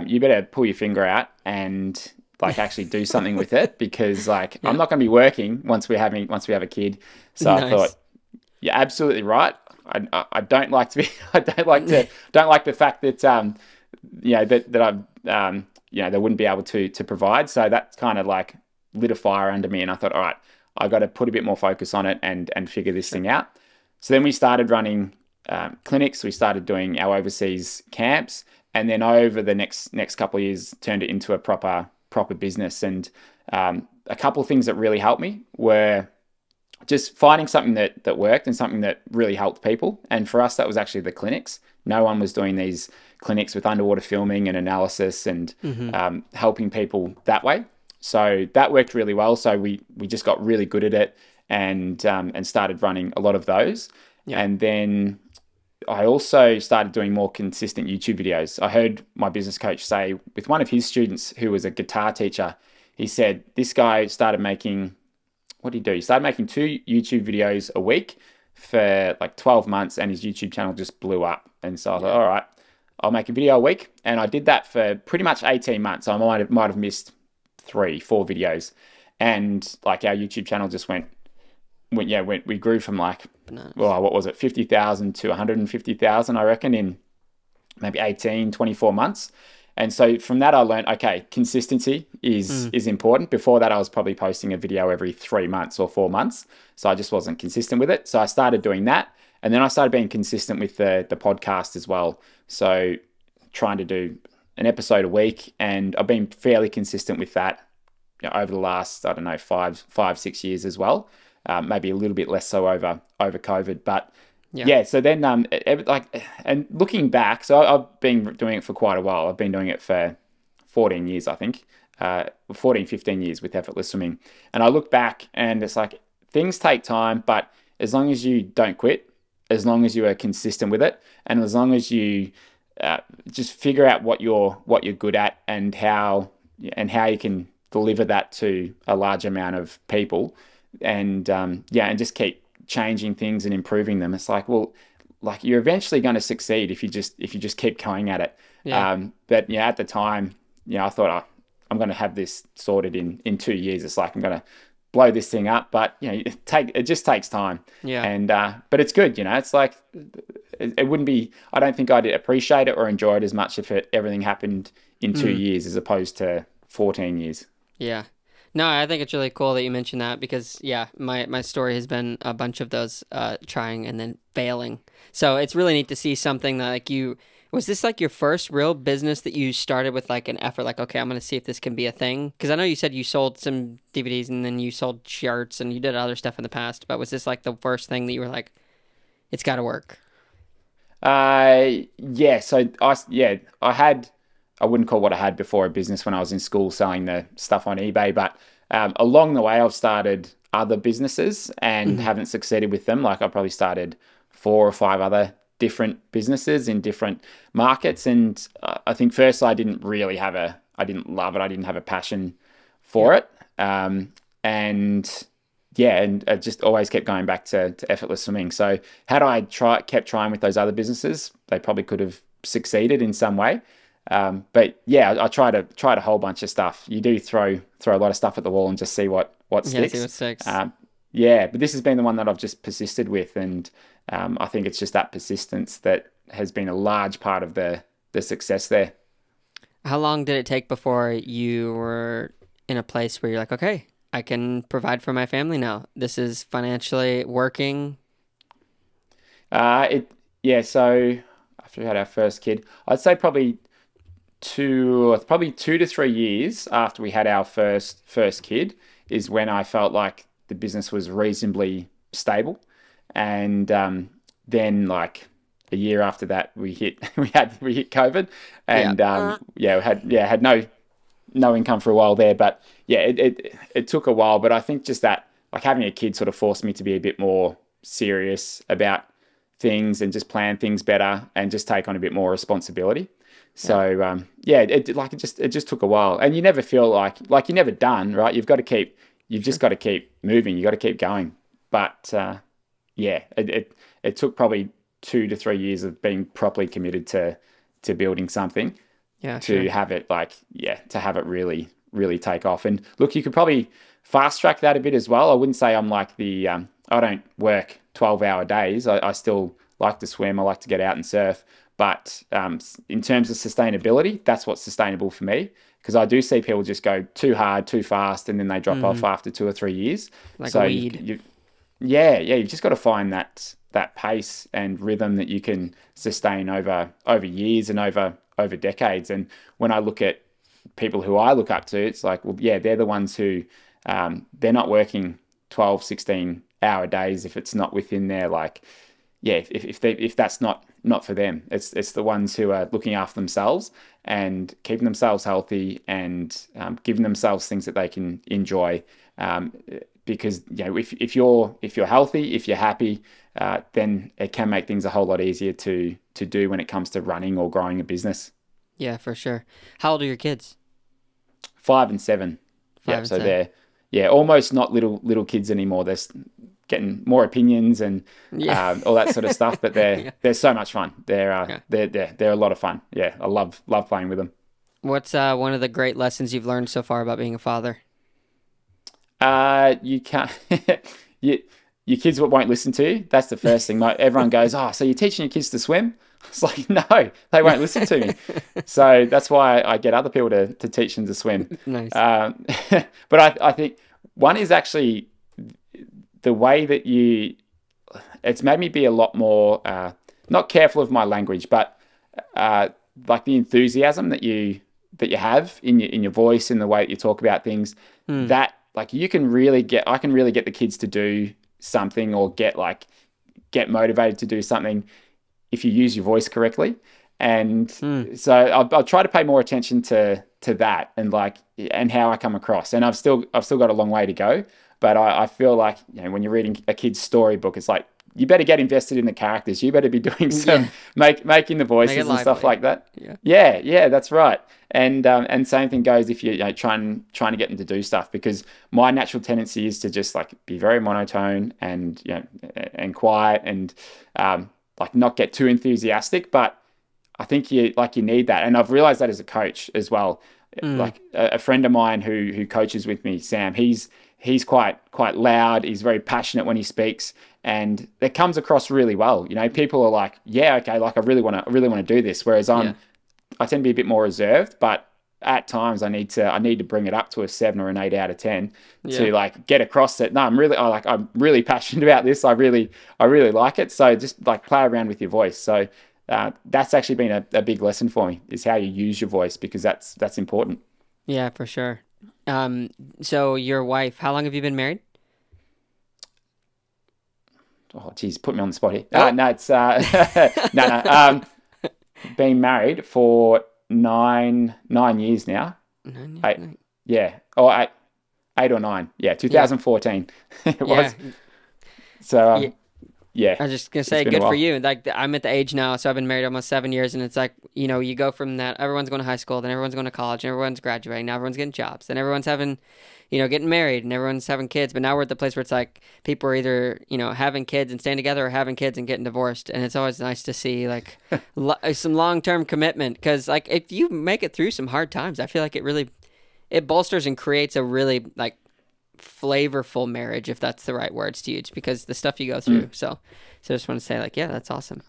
You better pull your finger out and like actually do something with it, because like I'm not going to be working once we have a kid." So Nice. I thought, you're absolutely right. I don't like to be. I don't like the fact that that I they wouldn't be able to provide. So that kind of like lit a fire under me, and I thought, all right, I got to put a bit more focus on it and figure this thing out. So then we started running clinics. We started doing our overseas camps, and then over the next couple of years, turned it into a proper business. And a couple of things that really helped me were just finding something that worked and something that really helped people. And for us, that was actually the clinics. No one was doing these clinics with underwater filming and analysis and helping people that way. So that worked really well. So we just got really good at it, and started running a lot of those. Yeah. And then I also started doing more consistent YouTube videos. I heard my business coach say with one of his students who was a guitar teacher, he said, this guy started making, what did he do? He started making 2 YouTube videos a week for like 12 months, and his YouTube channel just blew up. And so I thought, all right, I'll make a video a week. And I did that for pretty much 18 months. I might have missed 3-4 videos. And like our YouTube channel just we grew from like, well, what was it? 50,000 to 150,000, I reckon, in maybe 24 months. And so from that, I learned, okay, consistency is important. Before that, I was probably posting a video every 3 months or 4 months. So I just wasn't consistent with it. So I started doing that. And then I started being consistent with the podcast as well. So trying to do an episode a week. And I've been fairly consistent with that over the last, I don't know, 5-6 years as well. Maybe a little bit less so over COVID. But yeah, so then and looking back, so I've been doing it for quite a while. I've been doing it for 14 years, I think, 15 years with Effortless Swimming. And I look back and it's like things take time, but as long as you don't quit, as long as you are consistent with it, and as long as you just figure out what you're good at and how you can deliver that to a large amount of people, and and just keep changing things and improving them. It's like, well, like you're eventually going to succeed if you just keep going at it. But at the time, I thought, I'm going to have this sorted in 2 years. It's like I'm going to blow this thing up, but it just takes time. And but it's good. It's like it wouldn't be. I don't think I'd appreciate it or enjoy it as much if everything happened in 2 years as opposed to 14 years. Yeah. No, I think it's really cool that you mentioned that because yeah, my story has been a bunch of those trying and then failing. So it's really neat to see something that like you was this like your first real business that you started with like an effort like okay, I'm going to see if this can be a thing because I know you said you sold some DVDs and then you sold shirts and you did other stuff in the past, but was this like the first thing that you were like it's got to work? Yeah. So I had, I wouldn't call what I had before a business when I was in school selling the stuff on eBay, but along the way I've started other businesses and Hmm. haven't succeeded with them. Like I probably started four or five other different businesses in different markets, and I think first I didn't love it. I didn't have a passion Yeah. for it, and yeah, and I just always kept going back to effortless swimming. So had I kept trying with those other businesses, they probably could have succeeded in some way. But yeah, I tried a whole bunch of stuff. You do throw a lot of stuff at the wall and just see what Yeah, see sticks. what sticks. Um, yeah, but this has been the one that I've just persisted with, and I think it's just that persistence that has been a large part of the success there. How long did it take before you were in a place where you're like, okay, I can provide for my family now. This is financially working. It yeah. So after we had our first kid, I'd say probably 2 to 3 years after we had our first kid is when I felt like the business was reasonably stable, and then like a year after that we hit we hit COVID, Yeah. and yeah had no income for a while there, but yeah it took a while, but I think just that like having a kid sort of forced me to be a bit more serious about things and just plan things better and just take on a bit more responsibility. Yeah. So yeah, it just took a while, and you never feel like you're never done, right? You've just Sure. got to keep moving. You got to keep going. But yeah, it took probably 2 to 3 years of being properly committed to building something Yeah, to sure. have it to have it really take off. And look, you could probably fast track that a bit as well. I wouldn't say I'm like the I don't work 12-hour days. I still like to swim. I like to get out and surf. But in terms of sustainability, that's what's sustainable for me, because I do see people just go too hard, too fast, and then they drop off Hmm. after 2 or 3 years. Like a So weed. you've just got to find that pace and rhythm that you can sustain over years and over decades. And when I look at people who I look up to, it's like, well, yeah, they're the ones who they're not working 12, 16-hour days if it's not within their like, yeah, if that's not for them. It's the ones who are looking after themselves and keeping themselves healthy and giving themselves things that they can enjoy. Um, because if you're healthy, if you're happy, then it can make things a whole lot easier to do when it comes to running or growing a business. Yeah, for sure. How old are your kids? 5 and 7. Five Yep. and So seven. they're almost not little kids anymore. Getting more opinions and Yeah. all that sort of stuff. But they're Yeah. they're so much fun. Yeah. They're a lot of fun. Yeah, I love playing with them. What's one of the great lessons you've learned so far about being a father? You can't. you, your kids won't listen to you. That's the first thing. Like everyone goes, oh, so you're teaching your kids to swim? It's like, no, they won't listen to me. So that's why I get other people to teach them to swim. Nice. Um, but I think one is actually the way that it's made me be a lot more, not careful of my language, but uh, like the enthusiasm that you have in your voice, in the way that you talk about things, Hmm. that like I can really get the kids to do something, or get motivated to do something if you use your voice correctly. And Hmm. so I'll try to pay more attention to that, and how I come across. And I've still got a long way to go, but I feel like, when you're reading a kid's storybook, it's like you better get invested in the characters. You better be doing some Yeah. making the Make it voices and stuff lively. like that. Yeah. Yeah, that's right. And same thing goes if you're, trying to get them to do stuff, because my natural tendency is to just like be very monotone and and quiet, and like not get too enthusiastic. But I think you need that, and I've realized that as a coach as well. Hmm. Like a friend of mine who coaches with me, Sam. He's quite loud. He's very passionate when he speaks, and that comes across really well. People are like, yeah, okay, like I really want to do this. Whereas Yeah. I tend to be a bit more reserved, but at times I need to bring it up to a 7 or an 8 out of 10 Yeah. to like get across it. No, I'm really passionate about this. I really like it. So just like play around with your voice. So that's actually been a big lesson for me, is how you use your voice, because that's important. Yeah, for sure. Um, so your wife, how long have you been married? Oh, geez, put me on the spot here. Oh, No, it's no, no. Been married for nine years now. Eight, no. yeah, or 8 or 9. Yeah, Yeah. 2014 it Yeah. was. So Yeah. yeah, I was just gonna it's say, been a good for while. you. Like I'm at the age now, so I've been married almost 7 years, and it's like, you go from that. Everyone's going to high school, then everyone's going to college, and everyone's graduating. Now everyone's getting jobs, then everyone's having, getting married, and everyone's having kids. But now we're at the place where it's like people are either, having kids and staying together, or having kids and getting divorced. And it's always nice to see like some long-term commitment, because like if you make it through some hard times, I feel like it bolsters and creates a really like flavorful marriage, if that's the right words to use, because the stuff you go through. Mm. So I just want to say, like, yeah, that's awesome.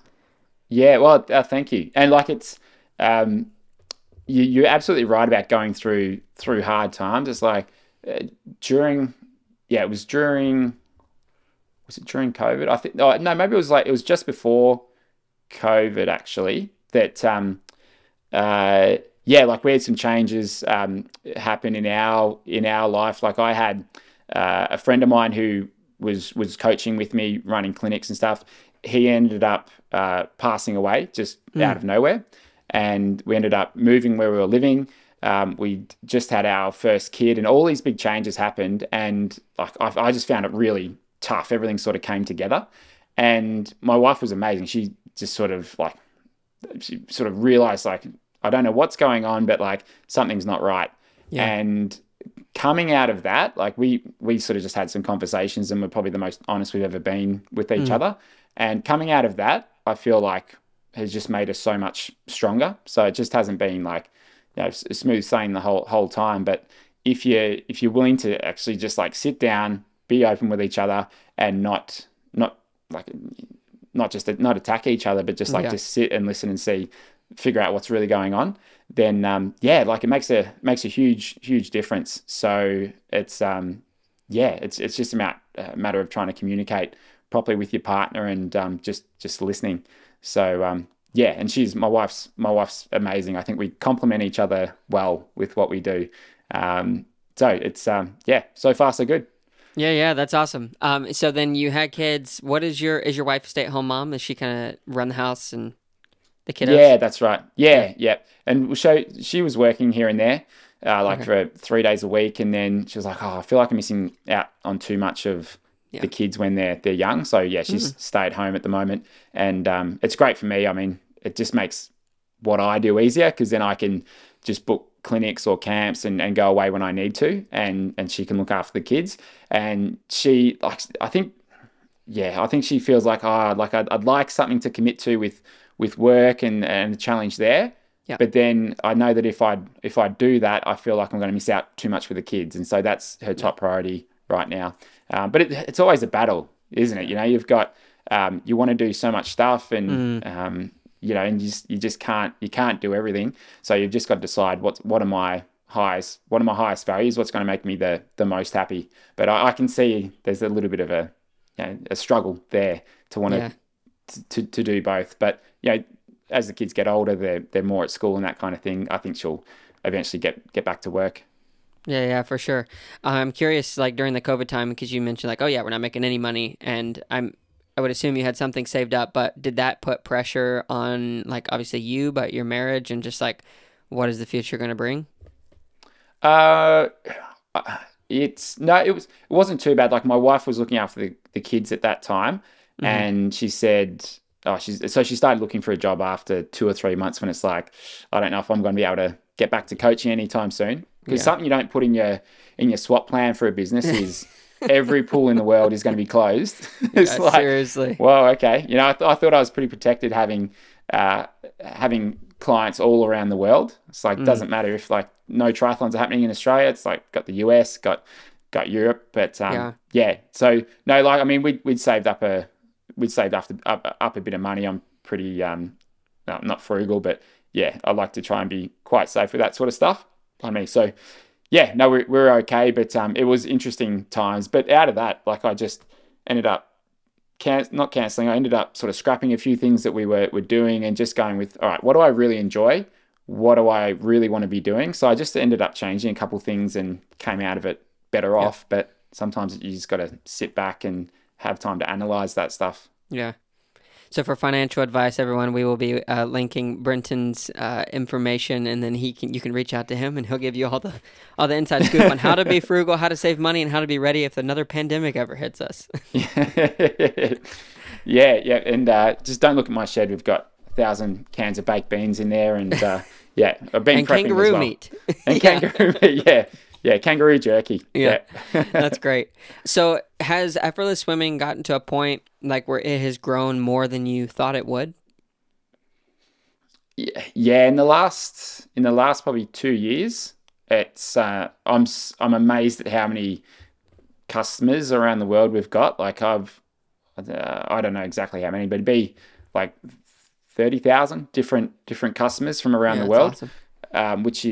Yeah, well, thank you. And like it's um, you're absolutely right about going through hard times. It's like during, yeah, it was during. Was it during COVID? I think. Oh, no, maybe it was just before COVID actually. That yeah, like we had some changes happen in our life. Like I had a friend of mine who was coaching with me, running clinics and stuff. He ended up passing away just out Mm. of nowhere, and we ended up moving where we were living. We just had our first kid, and all these big changes happened. And like I just found it really tough. Everything sort of came together, and my wife was amazing. She just sort of like she sort of realized like I don't know what's going on, but like something's not right. Yeah. And coming out of that, like we sort of just had some conversations, and we're probably the most honest we've ever been with each Mm. other. And coming out of that, I feel like has just made us so much stronger. So it just hasn't been like smooth sailing the whole time. But if you're willing to actually just like sit down, be open with each other, and not like not attack each other, but just like Yeah. just sit and listen and see, figure out what's really going on, then yeah, like it makes a huge difference. So it's yeah, it's just a matter of trying to communicate properly with your partner, and just listening. So yeah, and she's my wife's amazing. I think we complement each other well with what we do. So it's yeah, so far so good. Yeah, yeah, that's awesome. So then you had kids. What is your wife a stay-at-home mom? Does she kind of run the house and the kiddos? Yeah, that's right. Yeah. Yeah. And so she was working here and there, like Okay. for 3 days a week, and then she was like, "Oh, I feel like I'm missing out on too much of Yeah. the kids when they're young." So yeah, Mm. she's stayed home at the moment, and it's great for me. I mean, it just makes what I do easier, because then I can just book clinics or camps and go away when I need to, and she can look after the kids. And she like I think yeah, I think she feels like like I'd like something to commit to with work and the challenge there. Yeah. But then I know that if I do that, I feel like I'm going to miss out too much with the kids, and so that's her Yeah. top priority right now. But it's always a battle, isn't it? You know, you've got you want to do so much stuff, and Mm. and you just can't do everything. So you've just got to decide what are my highest values, what's going to make me the most happy. But I can see there's a little bit of a struggle there to want Yeah. to do both. But as the kids get older, they're more at school and that kind of thing. I think she'll eventually get back to work. Yeah, yeah, for sure. I'm curious, like during the COVID time, because you mentioned like, oh yeah, we're not making any money, and I would assume you had something saved up, but did that put pressure on like obviously you, but your marriage, and just like what is the future going to bring? Uh, it's no, it wasn't too bad. Like my wife was looking after the kids at that time, Mm-hmm. and she said, oh, she started looking for a job after 2 or 3 months, when it's like, I don't know if I'm going to be able to get back to coaching anytime soon. Because Yeah. something you don't put in your swap plan for a business is every pool in the world is going to be closed. It's Yeah, like, seriously. well, okay. I thought I was pretty protected uh, having clients all around the world. It's like Mm. doesn't matter if like no triathlons are happening in Australia. It's like got the US, got Europe, but Yeah. yeah. So no, like I mean, we'd saved up a bit of money. I'm pretty not frugal, but yeah, I like to try and be quite safe with that sort of stuff. on me. So yeah, no, we're okay, but it was interesting times. But out of that, like I just ended up not canceling. I ended up sort of scrapping a few things that we were doing and just going with, all right, what do I really enjoy? What do I really want to be doing? So I just ended up changing a couple things and came out of it better Yeah. off. But sometimes you just got to sit back and have time to analyze that stuff. Yeah. So for financial advice, everyone, we will be linking Brenton's information, and then you can reach out to him, and he'll give you all the inside scoop on how to be frugal, how to save money, and how to be ready if another pandemic ever hits us. Yeah, and just don't look at my shed. We've got 1,000 cans of baked beans in there, and yeah, I've been And prepping as kangaroo well. meat. And Yeah. kangaroo meat, yeah, kangaroo jerky. Yeah. Yeah. That's great. So has effortless swimming gotten to a point like where it has grown more than you thought it would? Yeah, in the last probably 2 years, it's I'm amazed at how many customers around the world we've got. Like I don't know exactly how many, but it'd be like 30,000 different customers from around Yeah, the that's world, awesome. which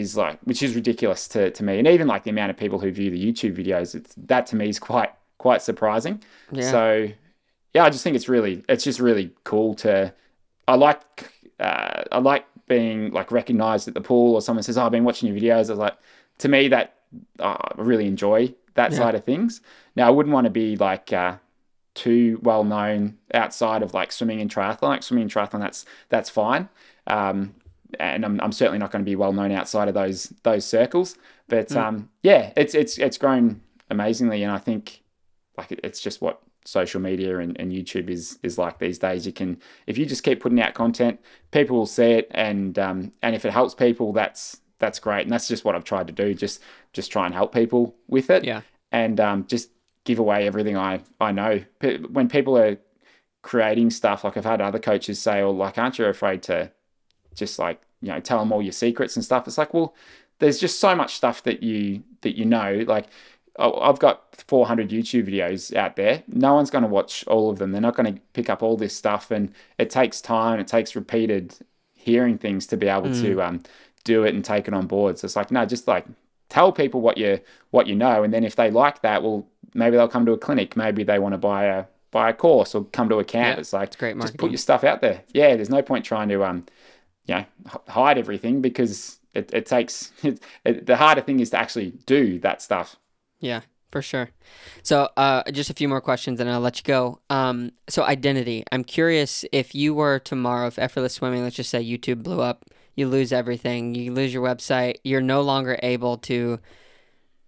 is ridiculous to me, and even like the amount of people who view the YouTube videos, that to me is quite surprising. Yeah. So yeah, I just think it's just really cool to. I like I like being like recognized at the pool, or someone says, "Oh, I've been watching your videos." I was like, to me that I really enjoy that Yeah. side of things. Now, I wouldn't want to be like too well known outside of like swimming and triathlon. Like swimming and triathlon, that's fine. Um, and I'm certainly not going to be well known outside of those circles. But Mm. yeah, it's grown amazingly, and I think like it's just what social media and YouTube is like these days. If you just keep putting out content, people will see it, and if it helps people, that's great. And that's just what I've tried to do. Just try and help people with it, Yeah. and just give away everything I know. When people are creating stuff, like I've had other coaches say, "Oh, like, aren't you afraid to just like tell them all your secrets and stuff?" It's like, well, there's just so much stuff that you know. Like I've got 400 YouTube videos out there. No one's going to watch all of them. They're not going to pick up all this stuff, and it takes time. It takes repeated hearing things to be able Mm. to do it and take it on board. So it's like, no, just like tell people what you know, and then if they like that, well, maybe they'll come to a clinic. Maybe they want to buy a course or come to a camp. Yeah. It's like It's great just put marketing. your stuff out there. Yeah, there's no point trying to hide everything, because it takes the harder thing is to actually do that stuff. Yeah, for sure. So, just a few more questions and I'll let you go. So identity. I'm curious if you were tomorrow, if effortless swimming, let's just say YouTube blew up, you lose everything, you lose your website, you're no longer able to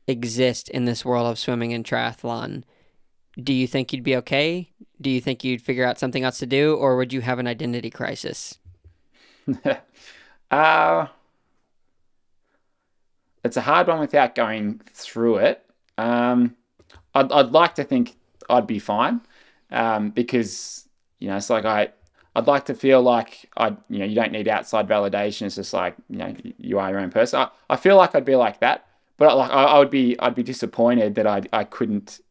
exist in this world of swimming and triathlon. Do you think you'd be okay? Do you think you'd figure out something else to do, or would you have an identity crisis? uh it's a hard one without going through it. I'd like to think I'd be fine, because it's like I'd like to feel like you don't need outside validation. It's just like you are your own person. I feel like I'd be like that, but like I'd be disappointed that I couldn't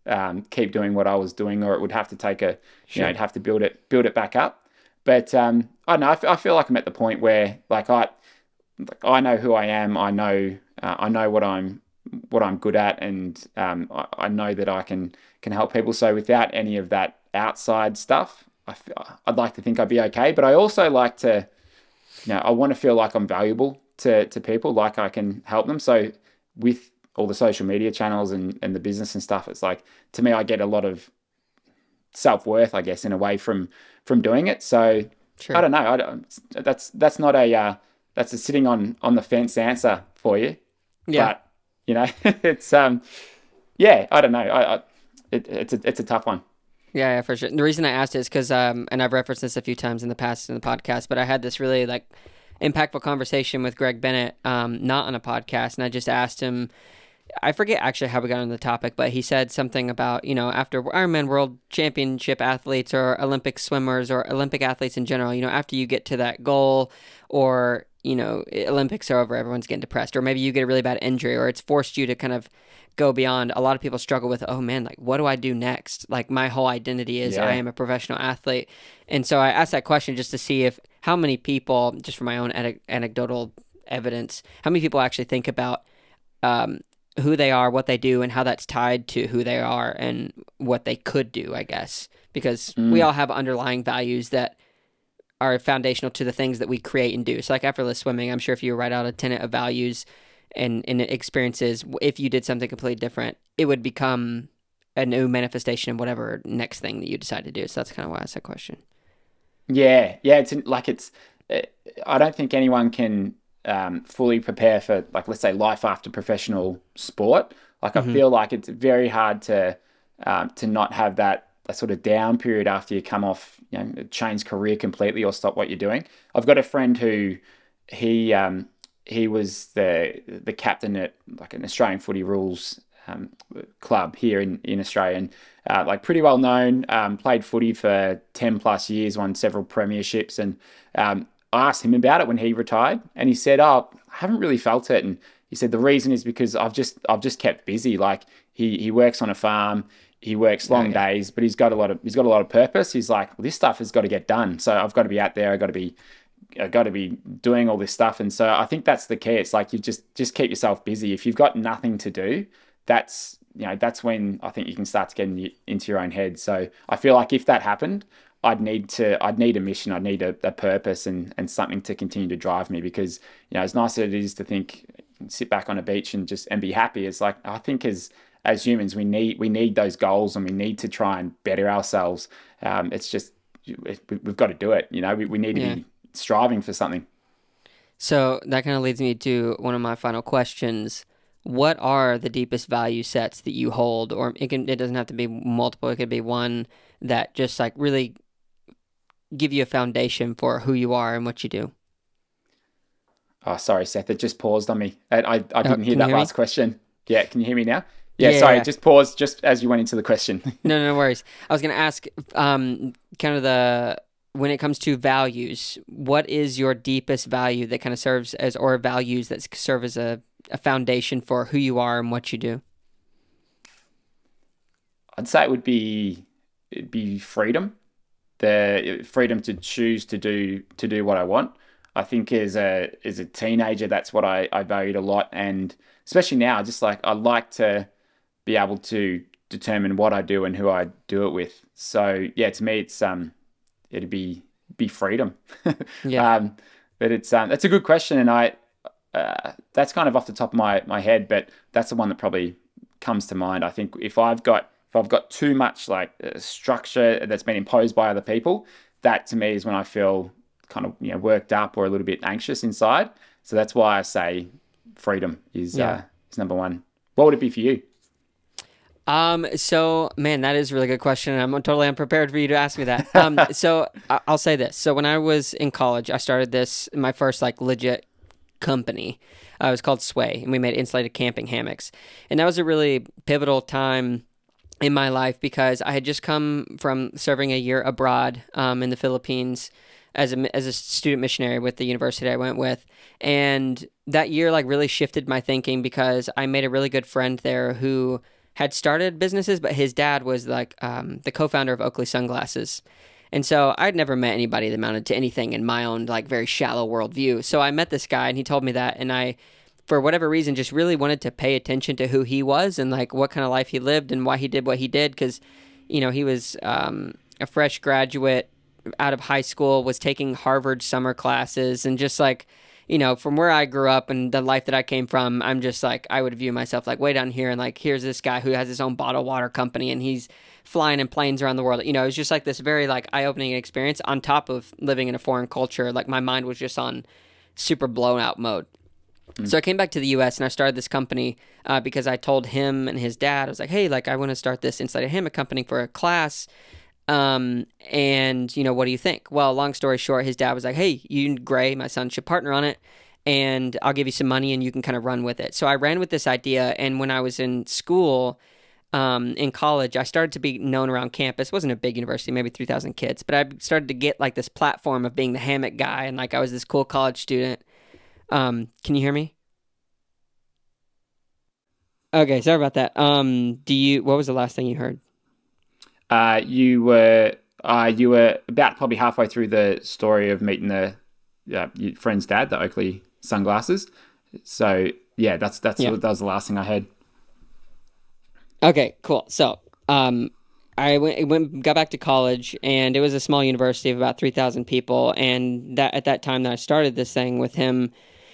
keep doing what I was doing, or it would have to take Sure. it'd have to build it back up. But I don't know. I feel like I'm at the point where like I know who I am. I know what I'm good at, and I know that I can help people. So without any of that outside stuff, I'd like to think I'd be okay. But I also like to, I want to feel like I'm valuable to people, like I can help them. So with all the social media channels and the business and stuff, it's like, to me, I get a lot of self-worth, I guess, in a way from doing it. So I Sure. don't know. I don't, that's not that's a sitting on the fence answer for you, Yeah. but it's yeah, I don't know. It's a tough one. Yeah, yeah, for sure. The reason I asked is because, and I've referenced this a few times in the past in the podcast, but I had this really like impactful conversation with Greg Bennett, not on a podcast, and I just asked him. I forget actually how we got on the topic, but he said something about, after Ironman World Championship athletes or Olympic swimmers or Olympic athletes in general, after you get to that goal, or, Olympics are over, everyone's getting depressed, or maybe you get a really bad injury, or it's forced you to kind of go beyond. A lot of people struggle with, oh man, like, what do I do next? Like, my whole identity is I Yeah. am a professional athlete. And so I asked that question just to see if how many people, just for my own anecdotal evidence, how many people actually think about who they are, what they do, and how that's tied to who they are and what they could do, I guess. Because we all have underlying values that are foundational to the things that we create and do. So like effortless swimming, I'm sure if you write out a tenet of values and experiences, if you did something completely different, it would become a new manifestation of whatever next thing that you decide to do. So that's kind of why I asked that question. Yeah, yeah. Uh, I don't think anyone can fully prepare for, like, let's say, life after professional sport. Like, I Mm-hmm. feel like it's very hard to not have that sort of down period after you come off, change career completely or stop what you're doing. I've got a friend who he he was the captain at like an Australian footy rules club here in Australia, and like pretty well known. Played footy for 10 plus years, won several premierships, and I asked him about it when he retired, and he said, "Oh, I haven't really felt it." And he said the reason is because I've just kept busy. Like he works on a farm, he works Oh, long yeah. days, but he's got a lot of purpose. He's like, well, this stuff has got to get done, so I've got to be out there. I got to be doing all this stuff, and so I think that's the key. It's like you just keep yourself busy. If you've got nothing to do, that's when I think you can start to get into your own head. So I feel like if that happened, I'd need a mission, I'd need a purpose and something to continue to drive me, because as nice as it is to think, sit back on a beach and be happy, it's like I think as humans we need those goals, and we need to try and better ourselves. It's just we've got to do it. We need to Yeah. be striving for something. So that kind of leads me to one of my final questions. What are the deepest value sets that you hold? Or it doesn't have to be multiple, it could be one that just like really give you a foundation for who you are and what you do. Oh, sorry, Seth, it just paused on me. I Oh, didn't hear can you that hear me? last question. Yeah, can you hear me now? Yeah, Yeah, sorry, yeah. it just paused just as you went into the question. No, no worries. I was going to ask, kind of when it comes to values, what is your deepest value that kind of serves as, or values that serve as a foundation for who you are and what you do? I'd say it'd be freedom, the freedom to choose to do what I want. I think as a teenager, that's what I valued a lot, and especially now, just like I like to be able to determine what I do and who I do it with. So yeah, to me, it'd be freedom. Yeah. um, but that's a good question, and that's kind of off the top of my head, but that's the one that probably comes to mind. I think if I've got too much like structure that's been imposed by other people, that to me is when I feel kind of worked up or a little bit anxious inside. So that's why I say freedom Yeah. is number one. What would it be for you? So man, that is a really good question. I'm totally unprepared for you to ask me that. So I'll say this. So when I was in college, I started my first like legit company. It was called Sway, and we made insulated camping hammocks. And that was a really pivotal time in my life because I had just come from serving a year abroad in the Philippines as a student missionary with the university I went with. And that year like really shifted my thinking because I made a really good friend there who had started businesses, but his dad was like the co-founder of Oakley Sunglasses. And so I'd never met anybody that amounted to anything in my own like very shallow worldview. So I met this guy and he told me that, and I, for whatever reason, just really wanted to pay attention to who he was and like what kind of life he lived and why he did what he did. Because, he was a fresh graduate out of high school, was taking Harvard summer classes, and just like, from where I grew up and the life that I came from, I'm just like, I would view myself like way down here. And like, here's this guy who has his own bottled water company and he's flying in planes around the world. It was just like this very like eye-opening experience on top of living in a foreign culture. Like my mind was just on super blown out mode. So I came back to the U.S. and I started this company because I told him and his dad, I was like, hey, like I want to start this insulated hammock company for a class. And what do you think? Well, long story short, his dad was like, hey, you and Gray, my son, should partner on it, and I'll give you some money and you can kind of run with it. So I ran with this idea. And when I was in school, in college, I started to be known around campus. It wasn't a big university, maybe 3,000 kids, but I started to get like this platform of being the hammock guy. And like I was this cool college student. Can you hear me? Okay, sorry about that. What was the last thing you heard? You were about probably halfway through the story of meeting your friend's dad, the Oakley sunglasses. So Yeah, that Yeah. was the last thing I heard. Okay, cool. So, got back to college, and it was a small university of about 3,000 people. And that at that time that I started this thing with him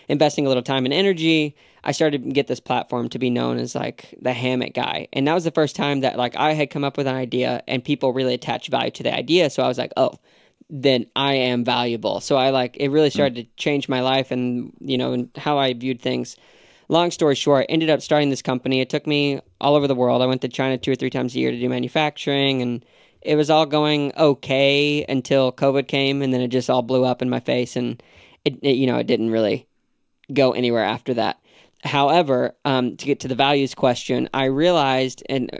investing a little time and energy, I started to get this platform to be known as like the hammock guy. And that was the first time that like I had come up with an idea and people really attached value to the idea. So I was like, oh, then I am valuable. So I like it really Mm. started to change my life and and how I viewed things. Long story short, I ended up starting this company. It took me all over the world. I went to China 2 or 3 times a year to do manufacturing, and it was all going okay until COVID came, and then it just all blew up in my face, and it didn't really go anywhere after that. However, to get to the values question, I realized, and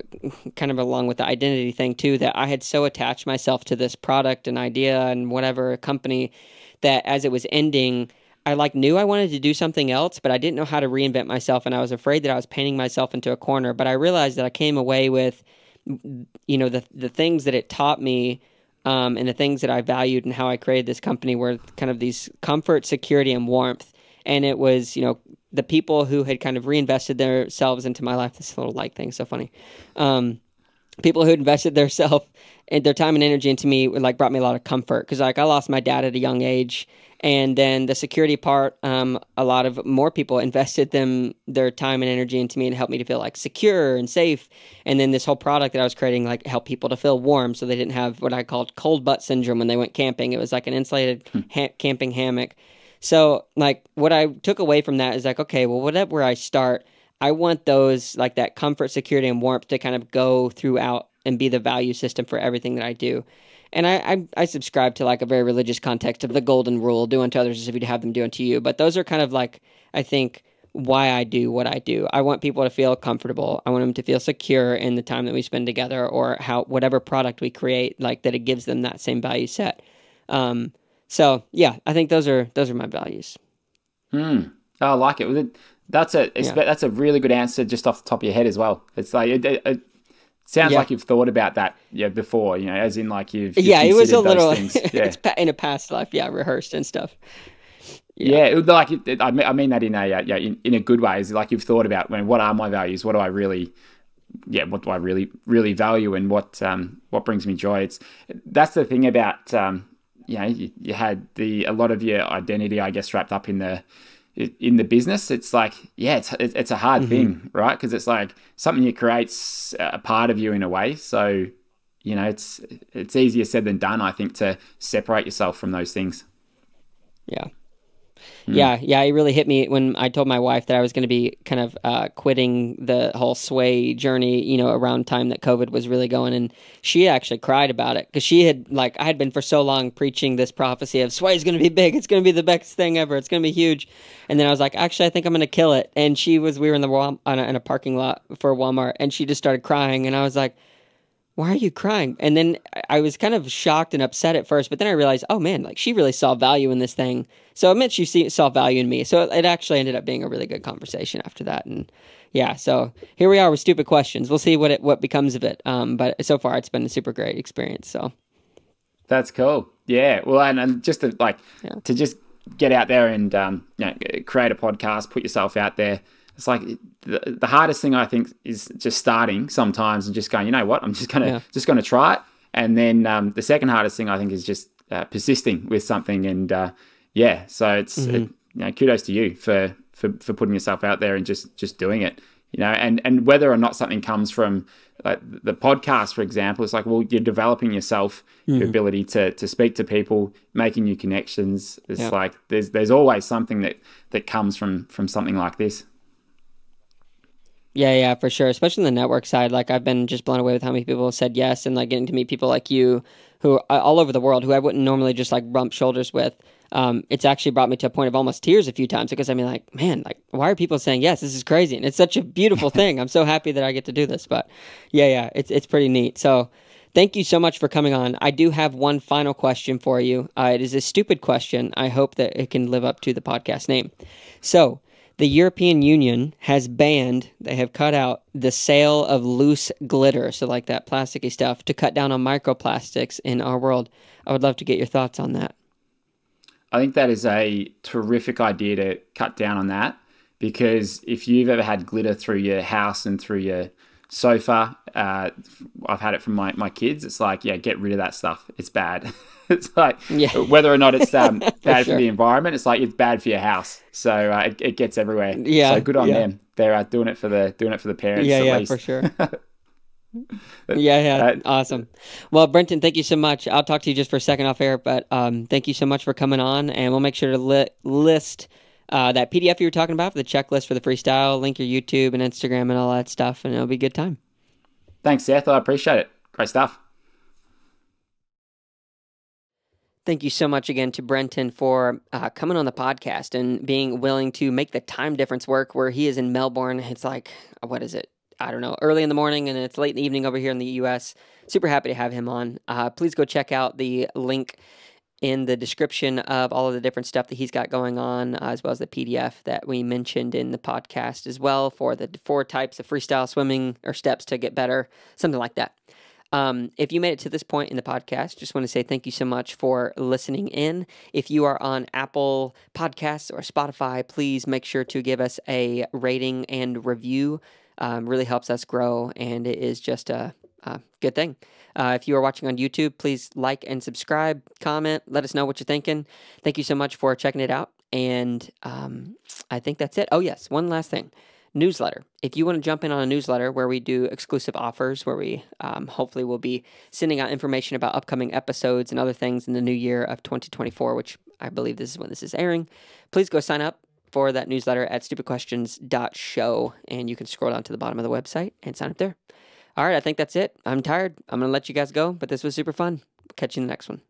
kind of along with the identity thing too, that I had so attached myself to this product and idea and whatever company that as it was ending, I like knew I wanted to do something else, but I didn't know how to reinvent myself, and I was afraid that I was painting myself into a corner. But I realized that I came away with, the things that it taught me, and the things that I valued and how I created this company were kind of these comfort, security, and warmth. And it was, the people who had kind of reinvested themselves into my life. This little like thing, so funny. People who had invested their self and their time and energy into me like brought me a lot of comfort because like I lost my dad at a young age, and then the security part, a lot of more people invested their time and energy into me and helped me to feel like secure and safe. And then this whole product that I was creating like helped people to feel warm so they didn't have what I called cold butt syndrome when they went camping. It was like an insulated camping hammock. So like what I took away from that is like, okay, well, whatever I start, I want those like that comfort, security, and warmth to kind of go throughout and be the value system for everything that I do. And I subscribe to like a very religious context of the golden rule, do unto others as if you'd have them do unto you. But those are kind of like, I think, why I do what I do. I want people to feel comfortable. I want them to feel secure in the time that we spend together or how whatever product we create, like that it gives them that same value set. So yeah, I think those are my values. Hmm. Oh, I like it. Yeah. That's a really good answer just off the top of your head as well. It's like it sounds Yeah. like you've thought about that before, as in like you've Yeah, it was a considered those little things. Yeah. in a past life, yeah, rehearsed and stuff. Yeah. Yeah, I mean that in a in a good way. Is like you've thought about what are my values? What do I really what do I really value, and what brings me joy? That's the thing about you had a lot of your identity, I guess, wrapped up in the business. It's like it's a hard Hmm. thing, right? Because it's like something you create's a part of you in a way. So it's easier said than done, I think, to separate yourself from those things. Yeah. Mm. Yeah, it really hit me when I told my wife that I was going to be kind of quitting the whole sway journey, around time that COVID was really going. And she actually cried about it because she had, like, I had been for so long preaching this prophecy of sway is going to be big. It's going to be the best thing ever. It's going to be huge. And then I was like, actually, I think I'm going to kill it. And we were in the in a parking lot for Walmart, and she just started crying. And I was like, why are you crying? And then I was kind of shocked and upset at first, but then I realized, oh man, like she really saw value in this thing. So it meant saw value in me. So it actually ended up being a really good conversation after that. And yeah, so here we are with stupid questions. We'll see what becomes of it. But so far it's been a super great experience. So That's cool. Yeah. Well, and just yeah. to just get out there and create a podcast, put yourself out there. It's like the hardest thing I think is just starting sometimes and just going, you know what, I'm Yeah. just gonna try it. And then the second hardest thing I think is just persisting with something. And yeah, so Hmm. kudos to you for putting yourself out there and just doing it. And whether or not something comes from like the podcast, for example, it's like, well, you're developing yourself, your Hmm. ability to speak to people, making new connections. It's Yeah. like there's always something that comes from something like this. Yeah, for sure. Especially on the network side, like I've been just blown away with how many people have said yes, and like getting to meet people like you, who are all over the world, who I wouldn't normally just like bump shoulders with. It's actually brought me to a point of almost tears a few times because I mean, like, man, like, why are people saying yes? This is crazy, and it's such a beautiful thing. I'm so happy that I get to do this. But yeah, it's pretty neat. So. Thank you so much for coming on. I do have one final question for you. It is a stupid question. I hope that it can live up to the podcast name. So, the European Union they have cut out the sale of loose glitter, so like that plasticky stuff, to cut down on microplastics in our world. I would love to get your thoughts on that. I think that is a terrific idea to cut down on that because if you've ever had glitter through your house and through your sofa, I've had it from my kids. It's like, yeah, get rid of that stuff. It's bad. It's like, Yeah, whether or not it's for bad for sure. the environment, it's like it's bad for your house. So it gets everywhere. So Yeah, good on yeah, them. They're doing it for the parents yeah, at yeah, for least. sure. Yeah, yeah, uh, awesome. Well, Brenton, thank you so much. I'll talk to you just for a second off air, but thank you so much for coming on, and we'll make sure to list that PDF you were talking about for the checklist for the freestyle, link your YouTube and Instagram and all that stuff, and it'll be a good time. Thanks, Seth. I appreciate it. Great stuff. Thank you so much again to Brenton for coming on the podcast and being willing to make the time difference work where he is in Melbourne. It's like, what is it? I don't know, early in the morning and it's late in the evening over here in the US. Super happy to have him on. Please go check out the link in the description of all of the different stuff that he's got going on, as well as the PDF that we mentioned in the podcast as well for the 4 types of freestyle swimming or steps to get better, something like that. If you made it to this point in the podcast, just want to say thank you so much for listening in. If you are on Apple Podcasts or Spotify, please make sure to give us a rating and review. Really helps us grow, and it is just a good thing. If you are watching on YouTube, please like and subscribe, comment, let us know what you're thinking. Thank you so much for checking it out. And I think that's it. Oh, yes, one last thing. Newsletter. If you want to jump in on a newsletter where we do exclusive offers, where we hopefully will be sending out information about upcoming episodes and other things in the new year of 2024, which I believe this is when this is airing, please go sign up for that newsletter at stupidquestions.show, and you can scroll down to the bottom of the website and sign up there. All right, I think that's it. I'm tired. I'm going to let you guys go, but this was super fun. Catch you in the next one.